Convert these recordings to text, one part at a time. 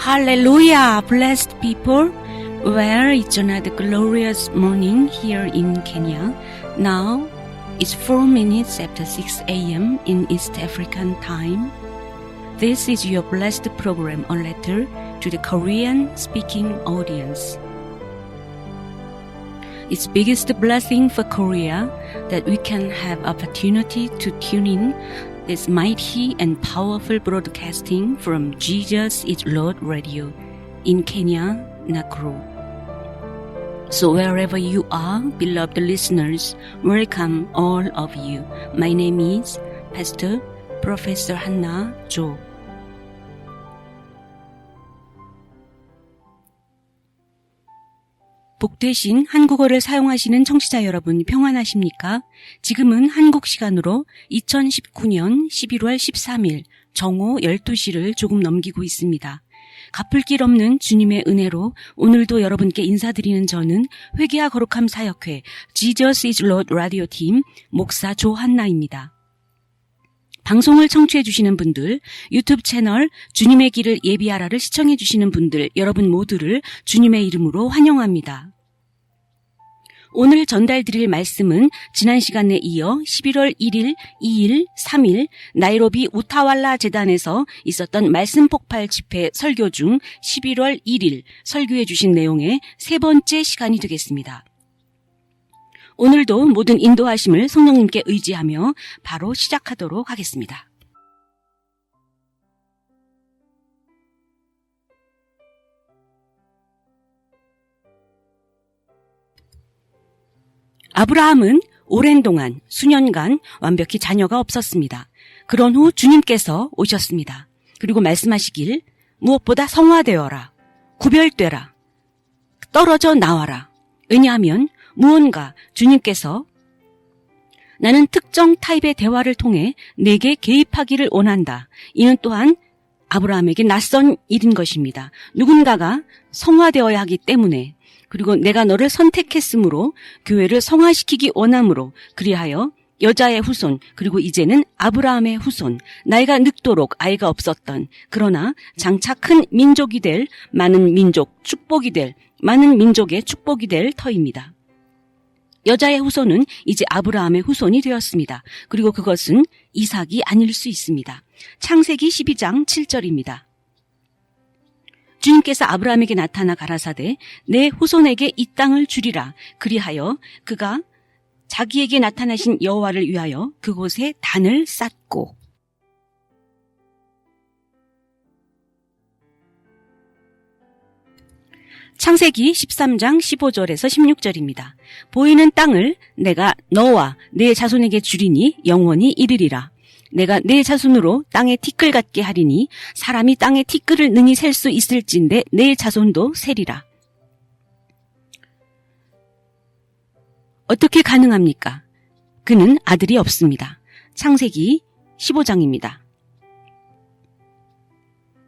Hallelujah, blessed people. Well, it's another glorious morning here in Kenya. Now, it's 4 minutes after 6 a.m. in East African time. This is your blessed program, A Letter to the Korean-speaking audience. It's biggest blessing for Korea that we can have opportunity to tune in this mighty and powerful broadcasting from Jesus is Lord Radio in Kenya, Nakuru. So wherever you are, beloved listeners, welcome all of you. My name is Pastor Professor Hannah Jo. 복되신 한국어를 사용하시는 청취자 여러분 평안하십니까? 지금은 한국 시간으로 2019년 11월 13일 정오 12시를 조금 넘기고 있습니다. 갚을 길 없는 주님의 은혜로 오늘도 여러분께 인사드리는 저는 회개와 거룩함 사역회 Jesus is Lord 라디오 팀 목사 조한나입니다. 방송을 청취해 주시는 분들, 유튜브 채널 주님의 길을 예비하라를 시청해 주시는 분들, 여러분 모두를 주님의 이름으로 환영합니다. 오늘 전달드릴 말씀은 지난 시간에 이어 11월 1일, 2일, 3일 나이로비 우타왈라 재단에서 있었던 말씀 폭발 집회 설교 중 11월 1일 설교해 주신 내용의 세 번째 시간이 되겠습니다. 오늘도 모든 인도하심을 성령님께 의지하며 바로 시작하도록 하겠습니다. 아브라함은 오랜 동안 수년간 완벽히 자녀가 없었습니다. 그런 후 주님께서 오셨습니다. 그리고 말씀하시길 무엇보다 성화되어라, 구별되라, 떨어져 나와라. 왜냐하면 무언가 주님께서 나는 특정 타입의 대화를 통해 내게 개입하기를 원한다. 이는 또한 아브라함에게 낯선 일인 것입니다. 누군가가 성화되어야 하기 때문에 그리고 내가 너를 선택했으므로 교회를 성화시키기 원함으로 그리하여 여자의 후손 그리고 이제는 아브라함의 후손 나이가 늙도록 아이가 없었던 그러나 장차 큰 민족이 될 많은 민족 축복이 될 많은 민족의 축복이 될 터입니다. 여자의 후손은 이제 아브라함의 후손이 되었습니다. 그리고 그것은 이삭이 아닐 수 있습니다. 창세기 12장 7절입니다. 주님께서 아브라함에게 나타나 가라사대 내 후손에게 이 땅을 주리라. 그리하여 그가 자기에게 나타나신 여호와를 위하여 그곳에 단을 쌓고 창세기 13장 15절에서 16절입니다. 보이는 땅을 내가 너와 내 자손에게 주리니 영원히 이르리라. 내가 내 자손으로 땅에 티끌 같게 하리니 사람이 땅에 티끌을 능히 셀 수 있을진데 내 자손도 세리라. 어떻게 가능합니까? 그는 아들이 없습니다. 창세기 15장입니다.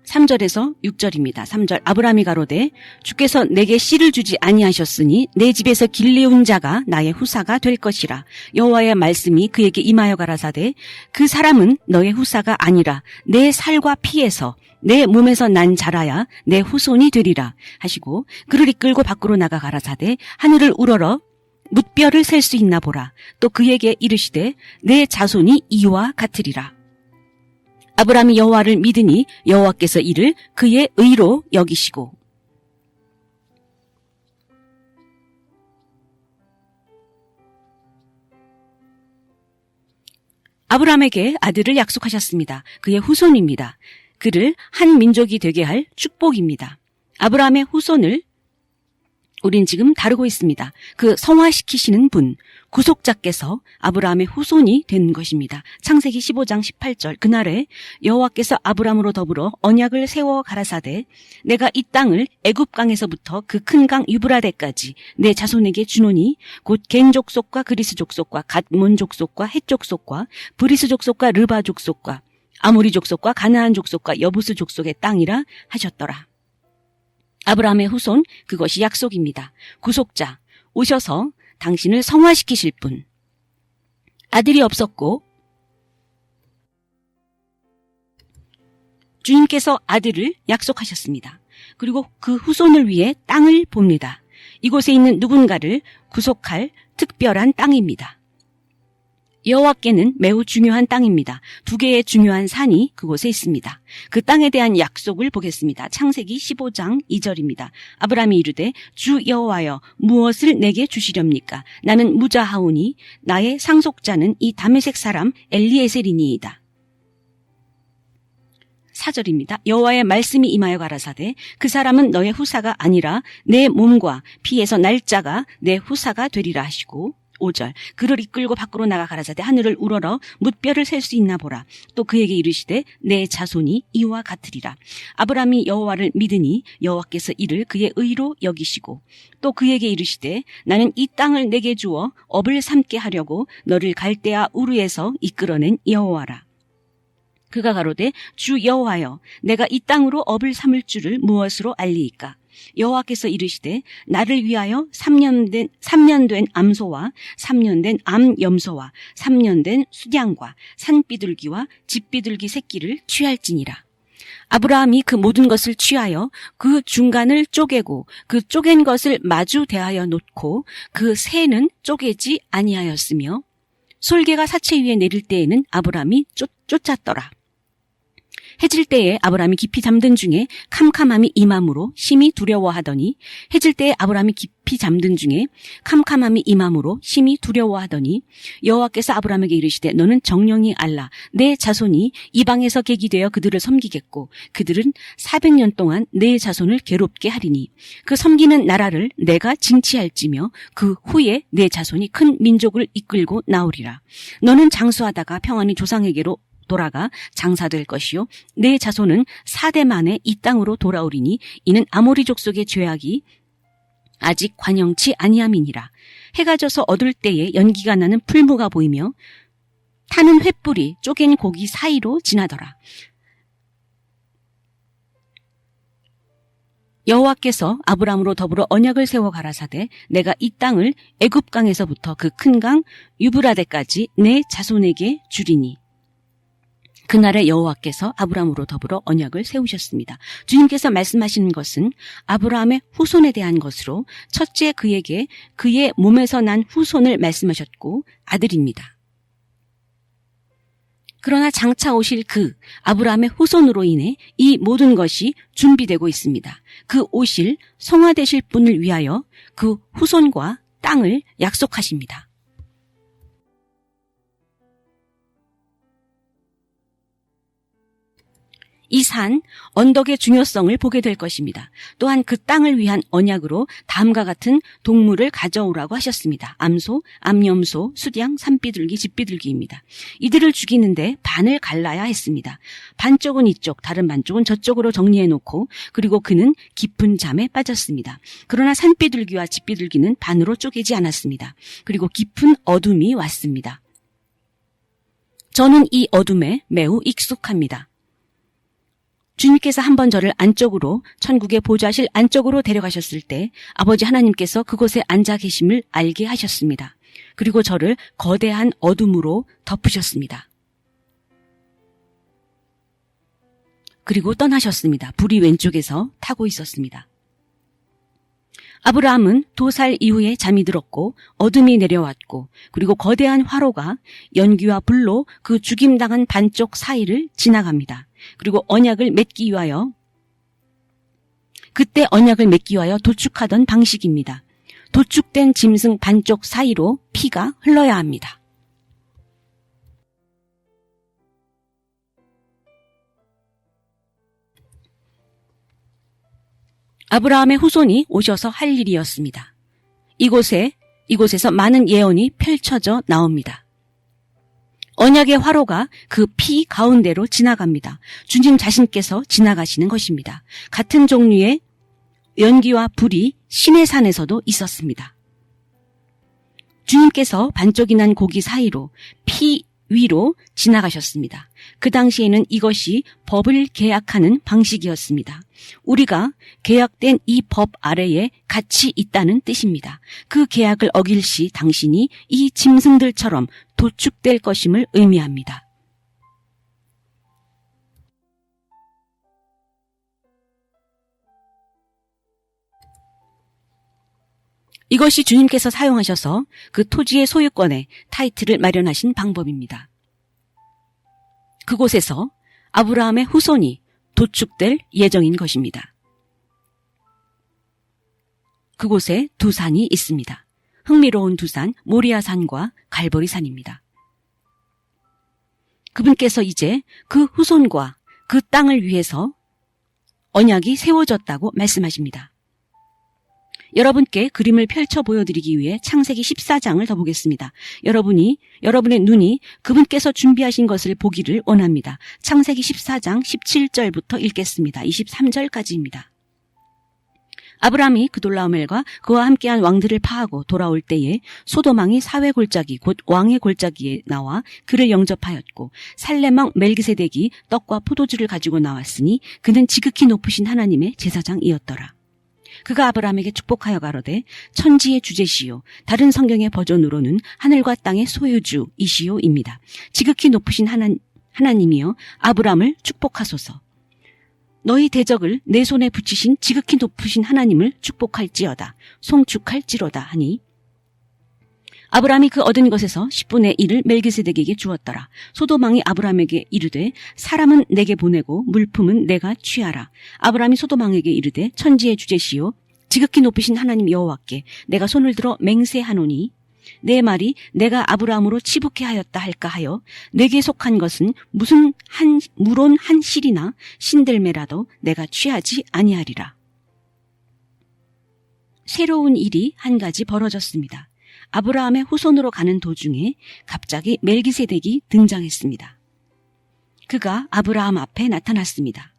3절에서 6절입니다. 3절 아브라함이 가로되 주께서 내게 씨를 주지 아니하셨으니 내 집에서 길리운 자가 나의 후사가 될 것이라. 여호와의 말씀이 그에게 임하여 가라사대 그 사람은 너의 후사가 아니라 내 살과 피에서 내 몸에서 난 자라야 내 후손이 되리라 하시고 그를 이끌고 밖으로 나가 가라사대 하늘을 우러러 뭇별을 셀 수 있나 보라. 또 그에게 이르시되 내 자손이 이와 같으리라. 아브라함이 여호와를 믿으니 여호와께서 이를 그의 의로 여기시고 아브라함에게 아들을 약속하셨습니다. 그의 후손입니다. 그를 한 민족이 되게 할 축복입니다. 아브라함의 후손을 우린 지금 다루고 있습니다. 그 성화시키시는 분, 구속자께서 아브라함의 후손이 된 것입니다. 창세기 15장 18절 그날에 여호와께서 아브라함으로 더불어 언약을 세워 가라사대 내가 이 땅을 애굽강에서부터 그 큰 강 유브라데까지 내 자손에게 주노니 곧 겐 족속과 그리스 족속과 갓몬 족속과 헷 족속과 브리스 족속과 르바 족속과 아모리 족속과 가나안 족속과 여부스 족속의 땅이라 하셨더라. 아브라함의 후손 그것이 약속입니다. 구속자 오셔서 당신을 성화시키실 분. 아들이 없었고 주님께서 아들을 약속하셨습니다. 그리고 그 후손을 위해 땅을 봅니다. 이곳에 있는 누군가를 구속할 특별한 땅입니다. 여호와께는 매우 중요한 땅입니다. 2개의 중요한 산이 그곳에 있습니다. 그 땅에 대한 약속을 보겠습니다. 창세기 15장 2절입니다. 아브라함이 이르되 주 여호와여 무엇을 내게 주시렵니까? 나는 무자하오니 나의 상속자는 이 다메섹 사람 엘리에셀이니이다. 4절입니다. 여호와의 말씀이 임하여 가라사대 그 사람은 너의 후사가 아니라 내 몸과 피에서 날짜가 내 후사가 되리라 하시고 5절 그를 이끌고 밖으로 나가 가라사대 하늘을 우러러 뭇별을 셀 수 있나 보라. 또 그에게 이르시되 내 자손이 이와 같으리라. 아브라함이 여호와를 믿으니 여호와께서 이를 그의 의로 여기시고 또 그에게 이르시되 나는 이 땅을 내게 주어 업을 삼게 하려고 너를 갈대아 우르에서 이끌어낸 여호와라. 그가 가로되 주 여호와여 내가 이 땅으로 업을 삼을 줄을 무엇으로 알리이까? 여호와께서 이르시되 나를 위하여 3년 된 암소와 3년 된 암염소와 3년 된 수량과 산비둘기와 집비둘기 새끼를 취할지니라. 아브라함이 그 모든 것을 취하여 그 중간을 쪼개고 그 쪼갠 것을 마주 대하여 놓고 그 새는 쪼개지 아니하였으며 솔개가 사체 위에 내릴 때에는 아브라함이 쫓았더라. 해질 때에 아브라함이 깊이 잠든 중에 캄캄함이 임함으로 심히 두려워하더니 해질 때에 아브라함이 깊이 잠든 중에 캄캄함이 임함으로 심히 두려워하더니 여호와께서 아브라함에게 이르시되 너는 정령이 알라 내 자손이 이방에서 객이 되어 그들을 섬기겠고 그들은 400년 동안 내 자손을 괴롭게 하리니 그 섬기는 나라를 내가 징치할지며 그 후에 내 자손이 큰 민족을 이끌고 나오리라. 너는 장수하다가 평안히 조상에게로 돌아가 장사될 것이요 내 자손은 4대 만에 이 땅으로 돌아오리니 이는 아모리 족속의 죄악이 아직 관영치 아니함이니라. 해가 져서 어둘 때에 연기가 나는 풀무가 보이며 타는 횃불이 쪼갠 고기 사이로 지나더라. 여호와께서 아브라함으로 더불어 언약을 세워 가라사대 내가 이 땅을 애굽강에서부터 그 큰 강 유브라데까지 내 자손에게 주리니 그날에 여호와께서 아브라함으로 더불어 언약을 세우셨습니다. 주님께서 말씀하시는 것은 아브라함의 후손에 대한 것으로 첫째 그에게 그의 몸에서 난 후손을 말씀하셨고 아들입니다. 그러나 장차 오실 그 아브라함의 후손으로 인해 이 모든 것이 준비되고 있습니다. 그 오실 성화되실 분을 위하여 그 후손과 땅을 약속하십니다. 이 산, 언덕의 중요성을 보게 될 것입니다. 또한 그 땅을 위한 언약으로 다음과 같은 동물을 가져오라고 하셨습니다. 암소, 암염소, 수량, 산비둘기, 집비둘기입니다. 이들을 죽이는데 반을 갈라야 했습니다. 반쪽은 이쪽, 다른 반쪽은 저쪽으로 정리해놓고 그리고 그는 깊은 잠에 빠졌습니다. 그러나 산비둘기와 집비둘기는 반으로 쪼개지 않았습니다. 그리고 깊은 어둠이 왔습니다. 저는 이 어둠에 매우 익숙합니다. 주님께서 한번 저를 안쪽으로 천국의 보좌실 안쪽으로 데려가셨을 때 아버지 하나님께서 그곳에 앉아 계심을 알게 하셨습니다. 그리고 저를 거대한 어둠으로 덮으셨습니다. 그리고 떠나셨습니다. 불이 왼쪽에서 타고 있었습니다. 아브라함은 도살 이후에 잠이 들었고 어둠이 내려왔고 그리고 거대한 화로가 연기와 불로 그 죽임당한 반쪽 사이를 지나갑니다. 그리고 언약을 맺기 위하여 그때 언약을 맺기 위하여 도축하던 방식입니다. 도축된 짐승 반쪽 사이로 피가 흘러야 합니다. 아브라함의 후손이 오셔서 할 일이었습니다. 이곳에서 많은 예언이 펼쳐져 나옵니다. 언약의 화로가 그 피 가운데로 지나갑니다. 주님 자신께서 지나가시는 것입니다. 같은 종류의 연기와 불이 시내산에서도 있었습니다. 주님께서 반쪽이 난 고기 사이로 피 위로 지나가셨습니다. 그 당시에는 이것이 법을 계약하는 방식이었습니다. 우리가 계약된 이 법 아래에 같이 있다는 뜻입니다. 그 계약을 어길 시 당신이 이 짐승들처럼 도축될 것임을 의미합니다. 이것이 주님께서 사용하셔서 그 토지의 소유권에 타이틀을 마련하신 방법입니다. 그곳에서 아브라함의 후손이 도축될 예정인 것입니다. 그곳에 두 산이 있습니다. 흥미로운 두 산, 모리아산과 갈보리산입니다. 그분께서 이제 그 후손과 그 땅을 위해서 언약이 세워졌다고 말씀하십니다. 여러분께 그림을 펼쳐 보여드리기 위해 창세기 14장을 더 보겠습니다. 여러분의 눈이 그분께서 준비하신 것을 보기를 원합니다. 창세기 14장 17절부터 읽겠습니다. 23절까지입니다. 아브라함이 그돌라오멜과 그와 함께한 왕들을 파하고 돌아올 때에 소돔왕이 사회 골짜기 곧 왕의 골짜기에 나와 그를 영접하였고 살렘왕 멜기세덱이 떡과 포도주를 가지고 나왔으니 그는 지극히 높으신 하나님의 제사장이었더라. 그가 아브라함에게 축복하여 가로되 천지의 주제시요 다른 성경의 버전으로는 하늘과 땅의 소유주이시요입니다. 지극히 높으신 하나님이여 아브라함을 축복하소서. 너희 대적을 내 손에 붙이신 지극히 높으신 하나님을 축복할지어다. 송축할지로다 하니 아브라함이 그 얻은 것에서 10분의 1을 멜기세덱에게 주었더라. 소돔왕이 아브라함에게 이르되 사람은 내게 보내고 물품은 내가 취하라. 아브라함이 소돔왕에게 이르되 천지의 주제시요 지극히 높으신 하나님 여호와께 내가 손을 들어 맹세하노니 내 말이 내가 아브라함으로 치북해 하였다 할까 하여 내게 속한 것은 물론 한 실이나 신들매라도 내가 취하지 아니하리라. 새로운 일이 한 가지 벌어졌습니다. 아브라함의 후손으로 가는 도중에 갑자기 멜기세덱이 등장했습니다. 그가 아브라함 앞에 나타났습니다.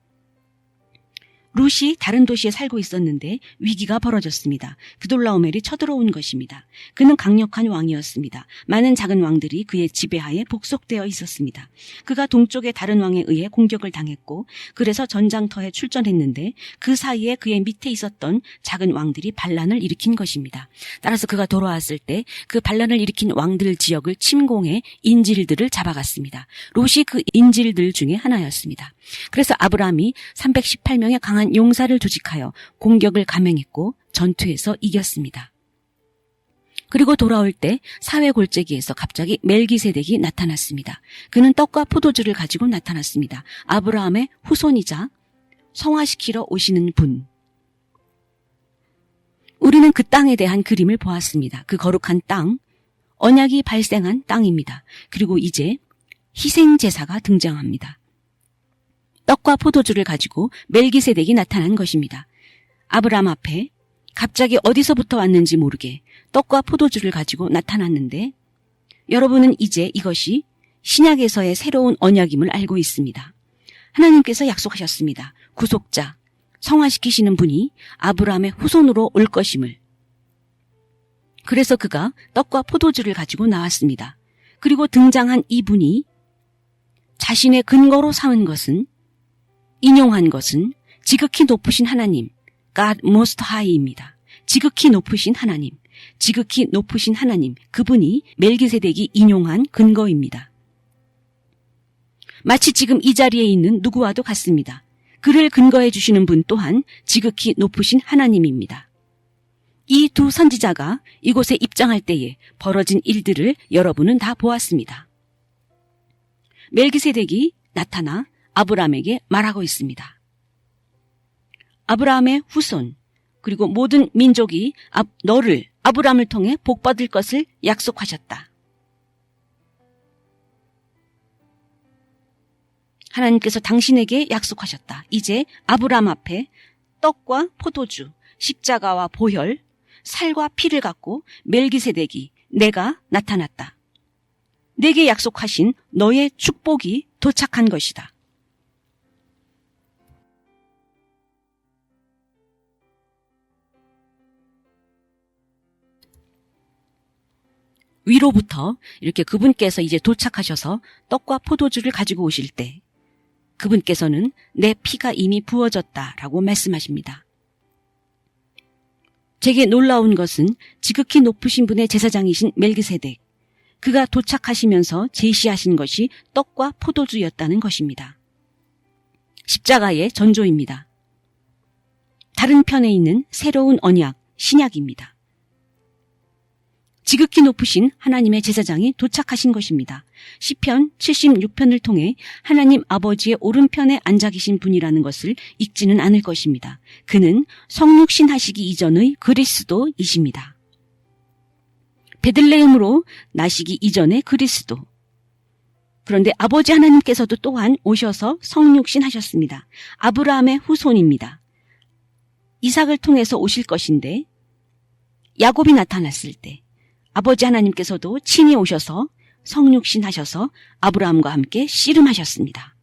룻이 다른 도시에 살고 있었는데 위기가 벌어졌습니다. 그돌라오멜이 쳐들어온 것입니다. 그는 강력한 왕이었습니다. 많은 작은 왕들이 그의 지배하에 복속되어 있었습니다. 그가 동쪽의 다른 왕에 의해 공격을 당했고 그래서 전장터에 출전했는데 그 사이에 그의 밑에 있었던 작은 왕들이 반란을 일으킨 것입니다. 따라서 그가 돌아왔을 때 그 반란을 일으킨 왕들 지역을 침공해 인질들을 잡아갔습니다. 롯이 그 인질들 중에 하나였습니다. 그래서 아브라함이 318명의 강한 용사를 조직하여 공격을 감행했고 전투에서 이겼습니다. 그리고 돌아올 때 사회 골짜기에서 갑자기 멜기세덱이 나타났습니다. 그는 떡과 포도주를 가지고 나타났습니다. 아브라함의 후손이자 성화시키러 오시는 분. 우리는 그 땅에 대한 그림을 보았습니다. 그 거룩한 땅, 언약이 발생한 땅입니다. 그리고 이제 희생제사가 등장합니다. 떡과 포도주를 가지고 멜기세덱이 나타난 것입니다. 아브라함 앞에 갑자기 어디서부터 왔는지 모르게 떡과 포도주를 가지고 나타났는데 여러분은 이제 이것이 신약에서의 새로운 언약임을 알고 있습니다. 하나님께서 약속하셨습니다. 구속자, 성화시키시는 분이 아브라함의 후손으로 올 것임을. 그래서 그가 떡과 포도주를 가지고 나왔습니다. 그리고 등장한 이분이 자신의 근거로 삼은 것은 인용한 것은 지극히 높으신 하나님, God Most High입니다. 지극히 높으신 하나님, 지극히 높으신 하나님, 그분이 멜기세덱이 인용한 근거입니다. 마치 지금 이 자리에 있는 누구와도 같습니다. 그를 근거해 주시는 분 또한 지극히 높으신 하나님입니다. 이 두 선지자가 이곳에 입장할 때에 벌어진 일들을 여러분은 다 보았습니다. 멜기세덱이 나타나 아브라함에게 말하고 있습니다. 아브라함의 후손 그리고 모든 민족이 너를 아브라함을 통해 복받을 것을 약속하셨다. 하나님께서 당신에게 약속하셨다. 이제 아브라함 앞에 떡과 포도주, 십자가와 보혈, 살과 피를 갖고 멜기세덱이 내가 나타났다. 내게 약속하신 너의 축복이 도착한 것이다. 위로부터 이렇게 그분께서 이제 도착하셔서 떡과 포도주를 가지고 오실 때 그분께서는 내 피가 이미 부어졌다라고 말씀하십니다. 제게 놀라운 것은 지극히 높으신 분의 제사장이신 멜기세덱, 그가 도착하시면서 제시하신 것이 떡과 포도주였다는 것입니다. 십자가의 전조입니다. 다른 편에 있는 새로운 언약, 신약입니다. 지극히 높으신 하나님의 제사장이 도착하신 것입니다. 시편 76편을 통해 하나님 아버지의 오른편에 앉아 계신 분이라는 것을 읽지는 않을 것입니다. 그는 성육신 하시기 이전의 그리스도이십니다. 베들레헴으로 나시기 이전의 그리스도. 그런데 아버지 하나님께서도 또한 오셔서 성육신 하셨습니다. 아브라함의 후손입니다. 이삭을 통해서 오실 것인데 야곱이 나타났을 때 아버지 하나님께서도 친히 오셔서 성육신 하셔서 아브라함과 함께 씨름하셨습니다.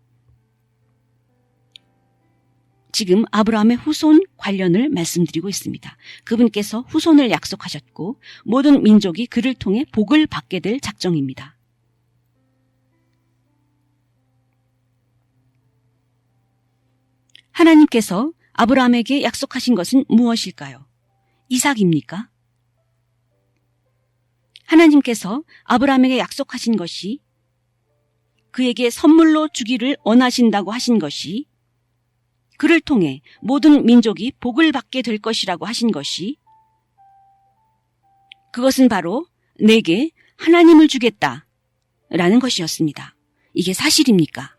지금 아브라함의 후손 관련을 말씀드리고 있습니다. 그분께서 후손을 약속하셨고 모든 민족이 그를 통해 복을 받게 될 작정입니다. 하나님께서 아브라함에게 약속하신 것은 무엇일까요? 이삭입니까? 하나님께서 아브라함에게 약속하신 것이 그에게 선물로 주기를 원하신다고 하신 것이 그를 통해 모든 민족이 복을 받게 될 것이라고 하신 것이 그것은 바로 내게 하나님을 주겠다라는 것이었습니다. 이게 사실입니까?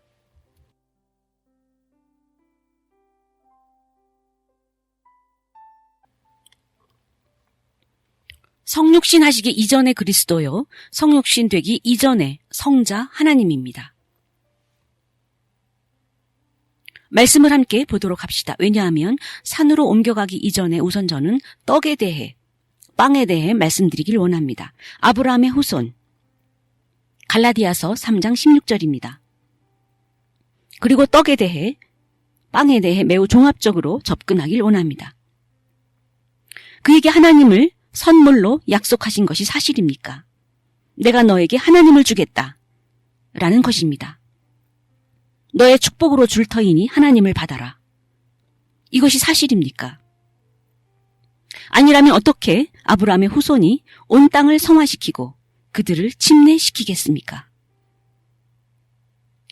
성육신 하시기 이전의 그리스도요, 성육신 되기 이전의 성자 하나님입니다. 말씀을 함께 보도록 합시다. 왜냐하면 산으로 옮겨가기 이전에 우선 저는 떡에 대해, 빵에 대해 말씀드리길 원합니다. 아브라함의 후손, 갈라디아서 3장 16절입니다. 그리고 떡에 대해, 빵에 대해 매우 종합적으로 접근하길 원합니다. 그에게 하나님을 선물로 약속하신 것이 사실입니까? 내가 너에게 하나님을 주겠다 라는 것입니다. 너의 축복으로 줄 터이니 하나님을 받아라. 이것이 사실입니까? 아니라면 어떻게 아브라함의 후손이 온 땅을 성화시키고 그들을 침례시키겠습니까?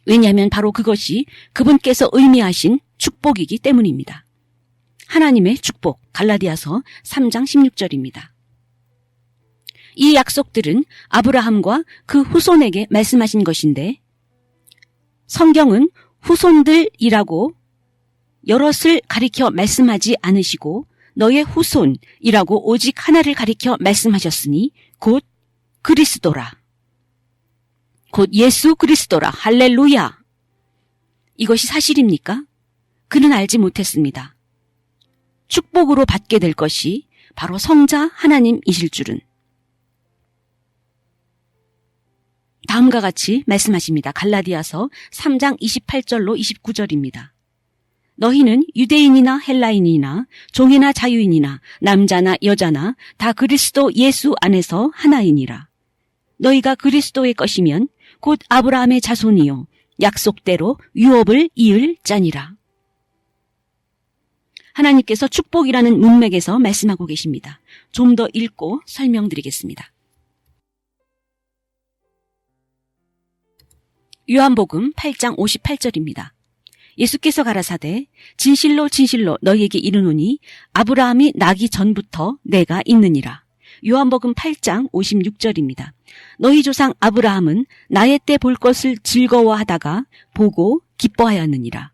왜냐하면 바로 그것이 그분께서 의미하신 축복이기 때문입니다. 하나님의 축복, 갈라디아서 3장 16절입니다. 이 약속들은 아브라함과 그 후손에게 말씀하신 것인데 성경은 후손들이라고 여럿을 가리켜 말씀하지 않으시고 너의 후손이라고 오직 하나를 가리켜 말씀하셨으니 곧 그리스도라. 곧 예수 그리스도라. 할렐루야. 이것이 사실입니까? 그는 알지 못했습니다. 축복으로 받게 될 것이 바로 성자 하나님이실 줄은. 다음과 같이 말씀하십니다. 갈라디아서 3장 28절로 29절입니다. 너희는 유대인이나 헬라인이나 종이나 자유인이나 남자나 여자나 다 그리스도 예수 안에서 하나이니라. 너희가 그리스도의 것이면 곧 아브라함의 자손이요 약속대로 유업을 이을 자니라. 하나님께서 축복이라는 문맥에서 말씀하고 계십니다. 좀 더 읽고 설명드리겠습니다. 요한복음 8장 58절입니다. 예수께서 가라사대 진실로 진실로 너희에게 이르노니 아브라함이 나기 전부터 내가 있느니라. 요한복음 8장 56절입니다. 너희 조상 아브라함은 나의 때 볼 것을 즐거워하다가 보고 기뻐하였느니라.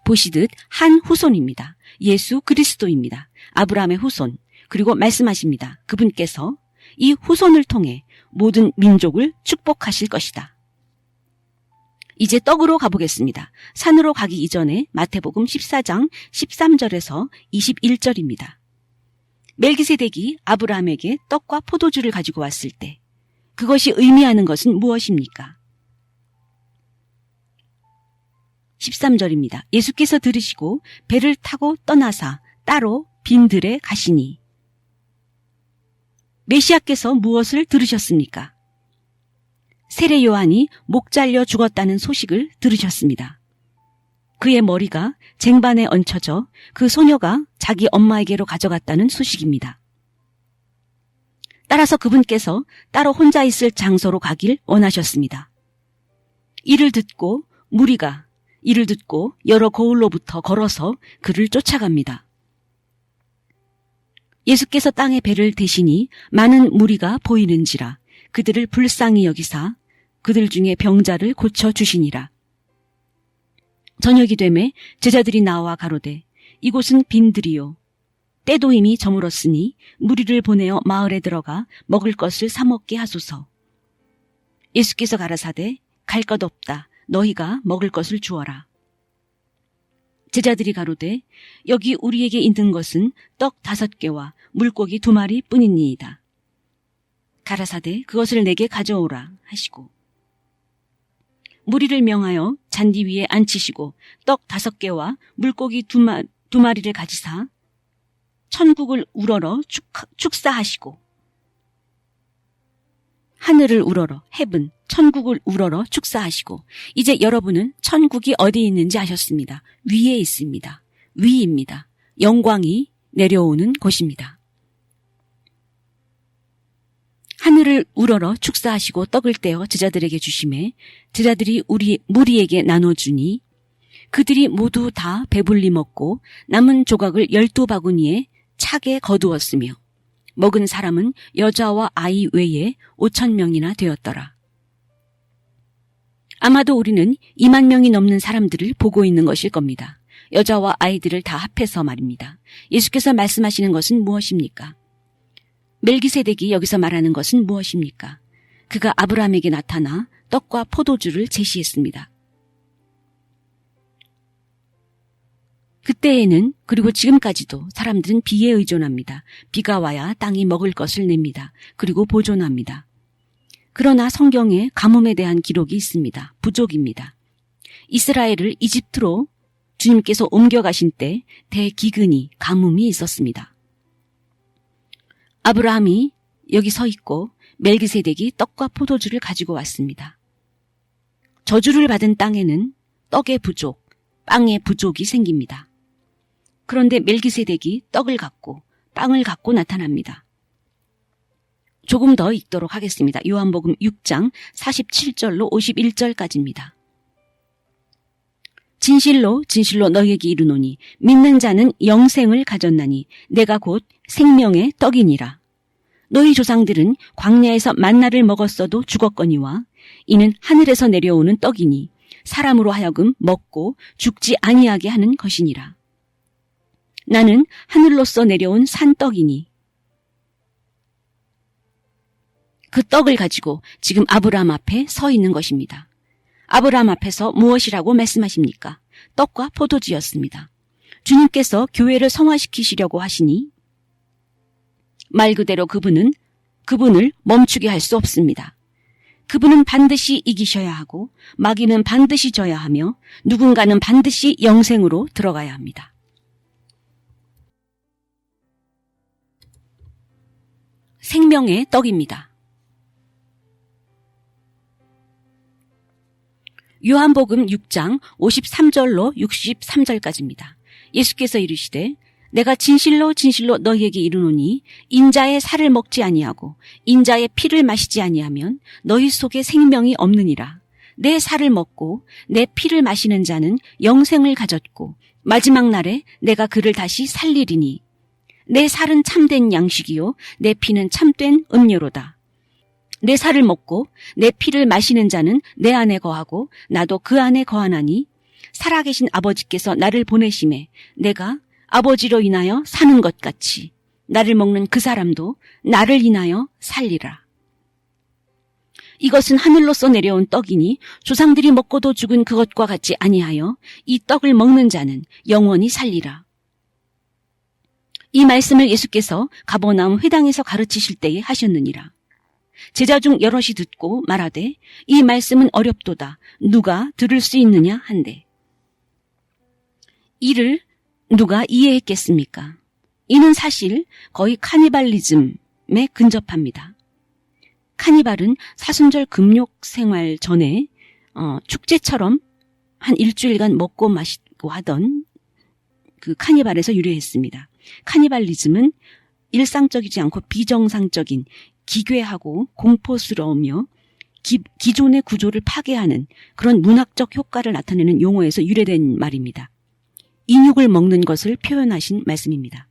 보시듯 한 후손입니다. 예수 그리스도입니다. 아브라함의 후손. 그리고 말씀하십니다. 그분께서 이 후손을 통해 모든 민족을 축복하실 것이다. 이제 떡으로 가보겠습니다. 산으로 가기 이전에 마태복음 14장 13절에서 21절입니다. 멜기세덱이 아브라함에게 떡과 포도주를 가지고 왔을 때 그것이 의미하는 것은 무엇입니까? 13절입니다. 예수께서 들으시고 배를 타고 떠나사 따로 빈들에 가시니. 메시아께서 무엇을 들으셨습니까? 세례 요한이 목 잘려 죽었다는 소식을 들으셨습니다. 그의 머리가 쟁반에 얹혀져 그 소녀가 자기 엄마에게로 가져갔다는 소식입니다. 따라서 그분께서 따로 혼자 있을 장소로 가길 원하셨습니다. 이를 듣고 무리가 이를 듣고 여러 거울로부터 걸어서 그를 쫓아갑니다. 예수께서 땅에 배를 대시니 많은 무리가 보이는지라 그들을 불쌍히 여기사 그들 중에 병자를 고쳐 주시니라. 저녁이 되매 제자들이 나와 가로되 이곳은 빈들이요 때도 이미 저물었으니 무리를 보내어 마을에 들어가 먹을 것을 사 먹게 하소서. 예수께서 가라사대 갈 것 없다. 너희가 먹을 것을 주어라. 제자들이 가로되 여기 우리에게 있는 것은 떡 5개와 물고기 2마리 뿐이니이다. 가라사대 그것을 내게 가져오라 하시고 무리를 명하여 잔디 위에 앉히시고 떡 5개와 물고기 2마리를 가지사 천국을 우러러 축사하시고 하늘을 우러러 heaven, 천국을 우러러 축사하시고 이제 여러분은 천국이 어디 있는지 아셨습니다. 위에 있습니다. 위입니다. 영광이 내려오는 곳입니다. 하늘을 우러러 축사하시고 떡을 떼어 제자들에게 주시매 제자들이 무리에게 나눠주니 그들이 모두 다 배불리 먹고 남은 조각을 12바구니에 차게 거두었으며 먹은 사람은 여자와 아이 외에 5,000명이나 되었더라. 아마도 우리는 2만 명이 넘는 사람들을 보고 있는 것일 겁니다. 여자와 아이들을 다 합해서 말입니다. 예수께서 말씀하시는 것은 무엇입니까? 멜기세덱이 여기서 말하는 것은 무엇입니까? 그가 아브라함에게 나타나 떡과 포도주를 제시했습니다. 그때에는 그리고 지금까지도 사람들은 비에 의존합니다. 비가 와야 땅이 먹을 것을 냅니다. 그리고 보존합니다. 그러나 성경에 가뭄에 대한 기록이 있습니다. 부족입니다. 이스라엘을 이집트로 주님께서 옮겨가신 때 대기근이 가뭄이 있었습니다. 아브라함이 여기 서 있고 멜기세덱이 떡과 포도주를 가지고 왔습니다. 저주를 받은 땅에는 떡의 부족, 빵의 부족이 생깁니다. 그런데 멜기세덱이 떡을 갖고 빵을 갖고 나타납니다. 조금 더 읽도록 하겠습니다. 요한복음 6장 47절로 51절까지입니다. 진실로 진실로 너희에게 이르노니 믿는 자는 영생을 가졌나니 내가 곧 생명의 떡이니라. 너희 조상들은 광야에서 만나를 먹었어도 죽었거니와 이는 하늘에서 내려오는 떡이니 사람으로 하여금 먹고 죽지 아니하게 하는 것이니라. 나는 하늘로서 내려온 산떡이니 그 떡을 가지고 지금 아브라함 앞에 서 있는 것입니다. 아브라함 앞에서 무엇이라고 말씀하십니까? 떡과 포도주였습니다. 주님께서 교회를 성화시키시려고 하시니 말 그대로 그분을 멈추게 할 수 없습니다. 그분은 반드시 이기셔야 하고 마귀는 반드시 져야 하며 누군가는 반드시 영생으로 들어가야 합니다. 생명의 떡입니다. 요한복음 6장 53절로 63절까지입니다. 예수께서 이르시되 내가 진실로 진실로 너희에게 이르노니 인자의 살을 먹지 아니하고 인자의 피를 마시지 아니하면 너희 속에 생명이 없느니라. 내 살을 먹고 내 피를 마시는 자는 영생을 가졌고 마지막 날에 내가 그를 다시 살리리니 내 살은 참된 양식이요 내 피는 참된 음료로다. 내 살을 먹고 내 피를 마시는 자는 내 안에 거하고 나도 그 안에 거하나니 살아계신 아버지께서 나를 보내심에 내가 아버지로 인하여 사는 것 같이 나를 먹는 그 사람도 나를 인하여 살리라. 이것은 하늘로서 내려온 떡이니 조상들이 먹고도 죽은 그것과 같지 아니하여 이 떡을 먹는 자는 영원히 살리라. 이 말씀을 예수께서 가버나움 회당에서 가르치실 때에 하셨느니라. 제자 중 여럿이 듣고 말하되 이 말씀은 어렵도다. 누가 들을 수 있느냐 한대. 이를 누가 이해했겠습니까? 이는 사실 거의 카니발리즘에 근접합니다. 카니발은 사순절 금욕 생활 전에 축제처럼 한 일주일간 먹고 마시고 하던 그 카니발에서 유래했습니다. 카니발리즘은 일상적이지 않고 비정상적인 기괴하고 공포스러우며 기존의 구조를 파괴하는 그런 문학적 효과를 나타내는 용어에서 유래된 말입니다. 인육을 먹는 것을 표현하신 말씀입니다.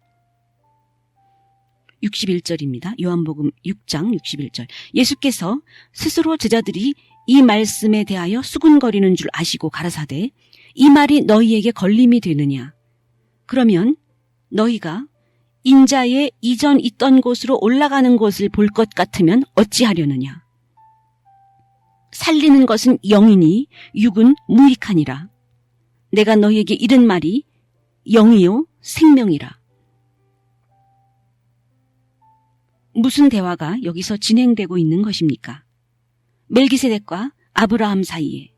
61절입니다. 요한복음 6장 61절. 예수께서 스스로 제자들이 이 말씀에 대하여 수군거리는 줄 아시고 가라사대 이 말이 너희에게 걸림이 되느냐? 그러면 너희가 인자의 이전 있던 곳으로 올라가는 것을 볼 것 같으면 어찌하려느냐? 살리는 것은 영이니 육은 무익하니라. 내가 너희에게 이른 말이 영이요 생명이라. 무슨 대화가 여기서 진행되고 있는 것입니까? 멜기세덱과 아브라함 사이에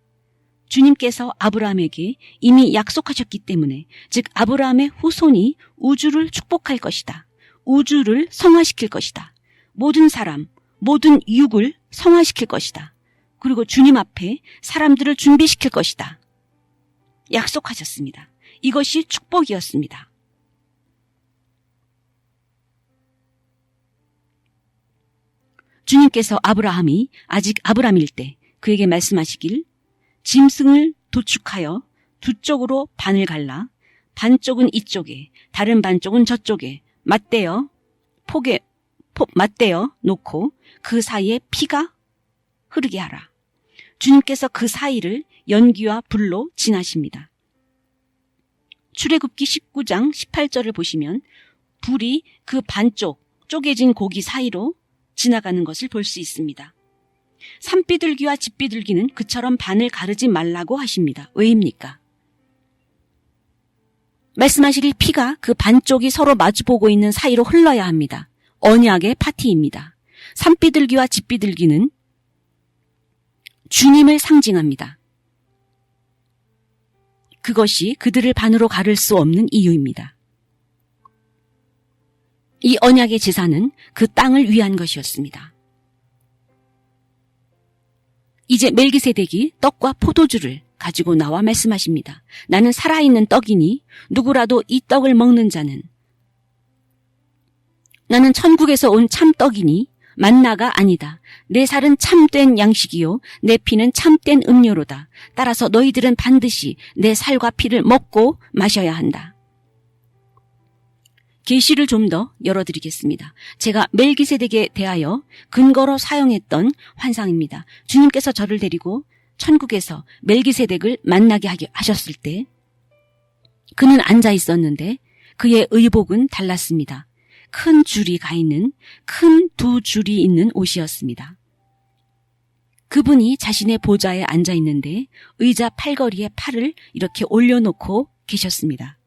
주님께서 아브라함에게 이미 약속하셨기 때문에 즉 아브라함의 후손이 우주를 축복할 것이다. 우주를 성화시킬 것이다. 모든 사람, 모든 육을 성화시킬 것이다. 그리고 주님 앞에 사람들을 준비시킬 것이다. 약속하셨습니다. 이것이 축복이었습니다. 주님께서 아브라함이 아직 아브라함일 때 그에게 말씀하시길 짐승을 도축하여 두 쪽으로 반을 갈라 반쪽은 이쪽에 다른 반쪽은 저쪽에 맞대어 놓고 그 사이에 피가 흐르게 하라. 주님께서 그 사이를 연기와 불로 진하십니다. 출애굽기 19장 18절을 보시면 불이 그 반쪽 쪼개진 고기 사이로 지나가는 것을 볼 수 있습니다. 산비둘기와 집비둘기는 그처럼 반을 가르지 말라고 하십니다. 왜입니까? 말씀하시길 피가 그 반쪽이 서로 마주보고 있는 사이로 흘러야 합니다. 언약의 파티입니다. 산비둘기와 집비둘기는 주님을 상징합니다. 그것이 그들을 반으로 가를 수 없는 이유입니다. 이 언약의 제사는 그 땅을 위한 것이었습니다. 이제 멜기세덱이 떡과 포도주를 가지고 나와 말씀하십니다. 나는 살아있는 떡이니 누구라도 이 떡을 먹는 자는 나는 천국에서 온 참떡이니 만나가 아니다. 내 살은 참된 양식이요 내 피는 참된 음료로다. 따라서 너희들은 반드시 내 살과 피를 먹고 마셔야 한다. 계시를 좀 더 열어드리겠습니다. 제가 멜기세덱에 대하여 근거로 사용했던 환상입니다. 주님께서 저를 데리고 천국에서 멜기세덱을 만나게 하셨을 때 그는 앉아 있었는데 그의 의복은 달랐습니다. 큰 줄이 가 있는 큰 두 줄이 있는 옷이었습니다. 그분이 자신의 보좌에 앉아 있는데 의자 팔걸이에 팔을 이렇게 올려놓고 계셨습니다.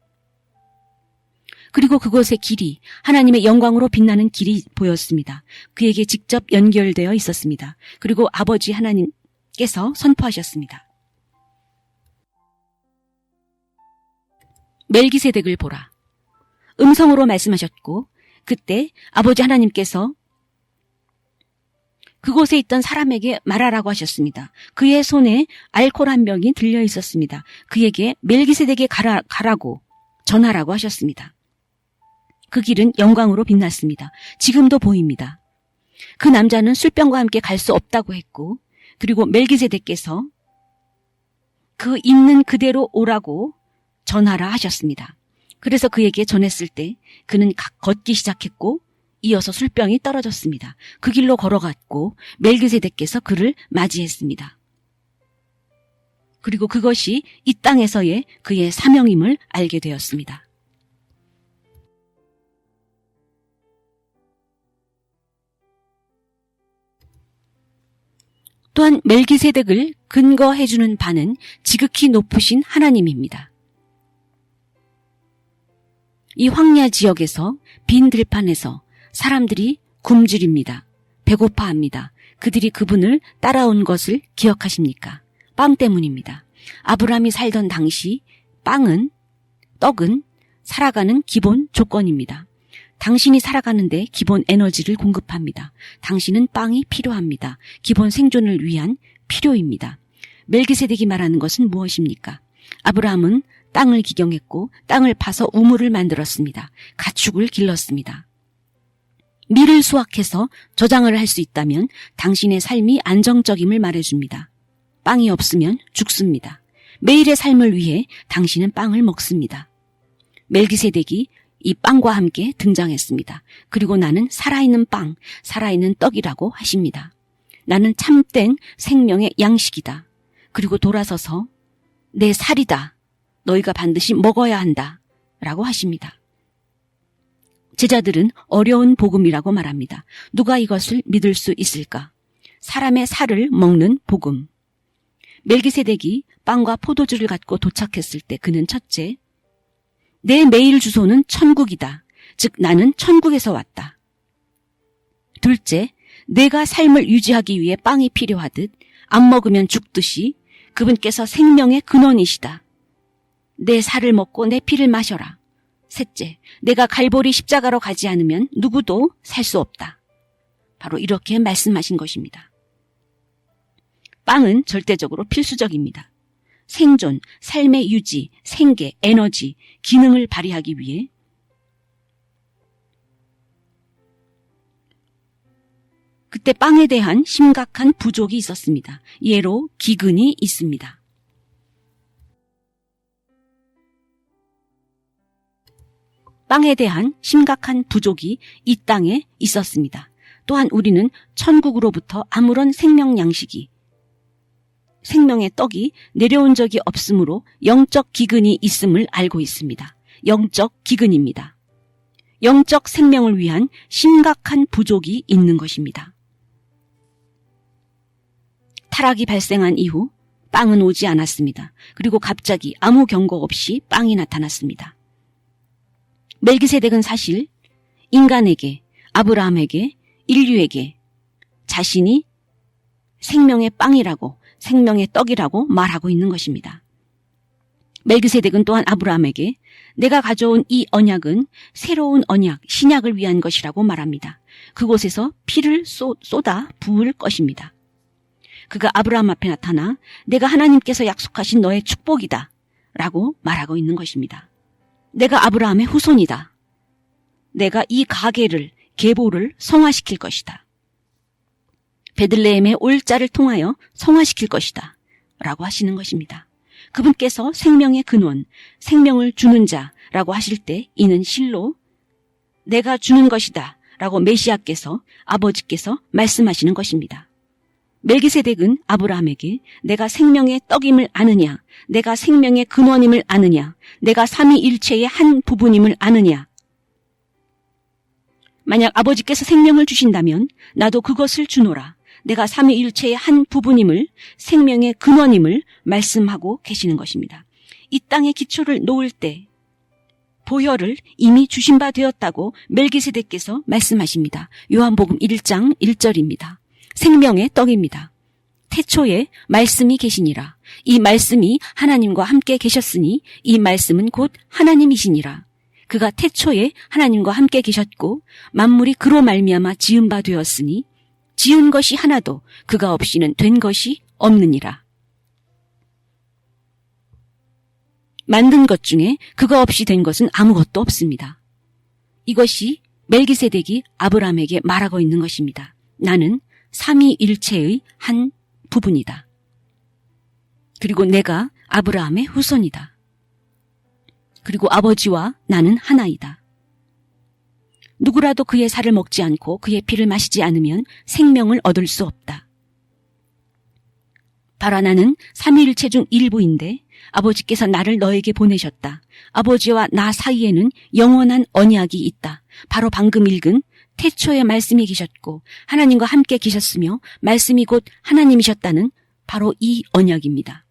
그리고 그곳의 길이 하나님의 영광으로 빛나는 길이 보였습니다. 그에게 직접 연결되어 있었습니다. 그리고 아버지 하나님께서 선포하셨습니다. 멜기세덱을 보라. 음성으로 말씀하셨고 그때 아버지 하나님께서 그곳에 있던 사람에게 말하라고 하셨습니다. 그의 손에 알코올 한 병이 들려 있었습니다. 그에게 멜기세덱에 가라고 전하라고 하셨습니다. 그 길은 영광으로 빛났습니다. 지금도 보입니다. 그 남자는 술병과 함께 갈 수 없다고 했고 그리고 멜기세덱께서 그 있는 그대로 오라고 전하라 하셨습니다. 그래서 그에게 전했을 때 그는 걷기 시작했고 이어서 술병이 떨어졌습니다. 그 길로 걸어갔고 멜기세덱께서 그를 맞이했습니다. 그리고 그것이 이 땅에서의 그의 사명임을 알게 되었습니다. 또한 멜기세덱을 근거해주는 바는 지극히 높으신 하나님입니다. 이 황야 지역에서 빈 들판에서 사람들이 굶주립니다. 배고파합니다. 그들이 그분을 따라온 것을 기억하십니까? 빵 때문입니다. 아브라함이 살던 당시 떡은 살아가는 기본 조건입니다. 당신이 살아가는데 기본 에너지를 공급합니다. 당신은 빵이 필요합니다. 기본 생존을 위한 필요입니다. 멜기세덱이 말하는 것은 무엇입니까? 아브라함은 땅을 기경했고 땅을 파서 우물을 만들었습니다. 가축을 길렀습니다. 밀을 수확해서 저장을 할 수 있다면 당신의 삶이 안정적임을 말해줍니다. 빵이 없으면 죽습니다. 매일의 삶을 위해 당신은 빵을 먹습니다. 멜기세덱이 이 빵과 함께 등장했습니다. 그리고 나는 살아있는 빵, 살아있는 떡이라고 하십니다. 나는 참된 생명의 양식이다. 그리고 돌아서서 내 살이다. 너희가 반드시 먹어야 한다. 라고 하십니다. 제자들은 어려운 복음이라고 말합니다. 누가 이것을 믿을 수 있을까? 사람의 살을 먹는 복음. 멜기세덱이 빵과 포도주를 갖고 도착했을 때 그는 첫째, 내 매일 주소는 천국이다. 즉 나는 천국에서 왔다. 둘째, 내가 삶을 유지하기 위해 빵이 필요하듯 안 먹으면 죽듯이 그분께서 생명의 근원이시다. 내 살을 먹고 내 피를 마셔라. 셋째, 내가 갈보리 십자가로 가지 않으면 누구도 살 수 없다. 바로 이렇게 말씀하신 것입니다. 빵은 절대적으로 필수적입니다. 생존, 삶의 유지, 생계, 에너지, 기능을 발휘하기 위해 그때 빵에 대한 심각한 부족이 있었습니다. 예로 기근이 있습니다. 빵에 대한 심각한 부족이 이 땅에 있었습니다. 또한 우리는 천국으로부터 아무런 생명 양식이, 생명의 떡이 내려온 적이 없으므로 영적 기근이 있음을 알고 있습니다. 영적 기근입니다. 영적 생명을 위한 심각한 부족이 있는 것입니다. 타락이 발생한 이후 빵은 오지 않았습니다. 그리고 갑자기 아무 경고 없이 빵이 나타났습니다. 멜기세덱은 사실 인간에게, 아브라함에게, 인류에게 자신이 생명의 빵이라고, 생명의 떡이라고 말하고 있는 것입니다. 멜기세덱은 또한 아브라함에게 내가 가져온 이 언약은 새로운 언약, 신약을 위한 것이라고 말합니다. 그곳에서 피를 쏟아 부을 것입니다. 그가 아브라함 앞에 나타나 내가 하나님께서 약속하신 너의 축복이다 라고 말하고 있는 것입니다. 내가 아브라함의 후손이다. 내가 이 가계를, 계보를 성화시킬 것이다. 베들레헴의 올자를 통하여 성화시킬 것이다 라고 하시는 것입니다. 그분께서 생명의 근원, 생명을 주는 자라고 하실 때 이는 실로 내가 주는 것이다 라고 메시아께서, 아버지께서 말씀하시는 것입니다. 멜기세덱은 아브라함에게 내가 생명의 떡임을 아느냐, 내가 생명의 근원임을 아느냐, 내가 삼위일체의 한 부분임을 아느냐. 만약 아버지께서 생명을 주신다면 나도 그것을 주노라. 내가 삼위일체의 한 부분임을, 생명의 근원임을 말씀하고 계시는 것입니다. 이 땅의 기초를 놓을 때 보혈을 이미 주신 바 되었다고 멜기세덱께서 말씀하십니다. 요한복음 1장 1절입니다. 생명의 떡입니다. 태초에 말씀이 계시니라. 이 말씀이 하나님과 함께 계셨으니 이 말씀은 곧 하나님이시니라. 그가 태초에 하나님과 함께 계셨고 만물이 그로 말미암아 지은 바 되었으니 지은 것이 하나도 그가 없이는 된 것이 없느니라. 만든 것 중에 그가 없이 된 것은 아무것도 없습니다. 이것이 멜기세덱이 아브라함에게 말하고 있는 것입니다. 나는 삼위일체의 한 부분이다. 그리고 내가 아브라함의 후손이다. 그리고 아버지와 나는 하나이다. 누구라도 그의 살을 먹지 않고 그의 피를 마시지 않으면 생명을 얻을 수 없다. 바로 나는 삼위일체 중 일부인데 아버지께서 나를 너에게 보내셨다. 아버지와 나 사이에는 영원한 언약이 있다. 바로 방금 읽은 태초에 말씀이 계셨고 하나님과 함께 계셨으며 말씀이 곧 하나님이셨다는 바로 이 언약입니다.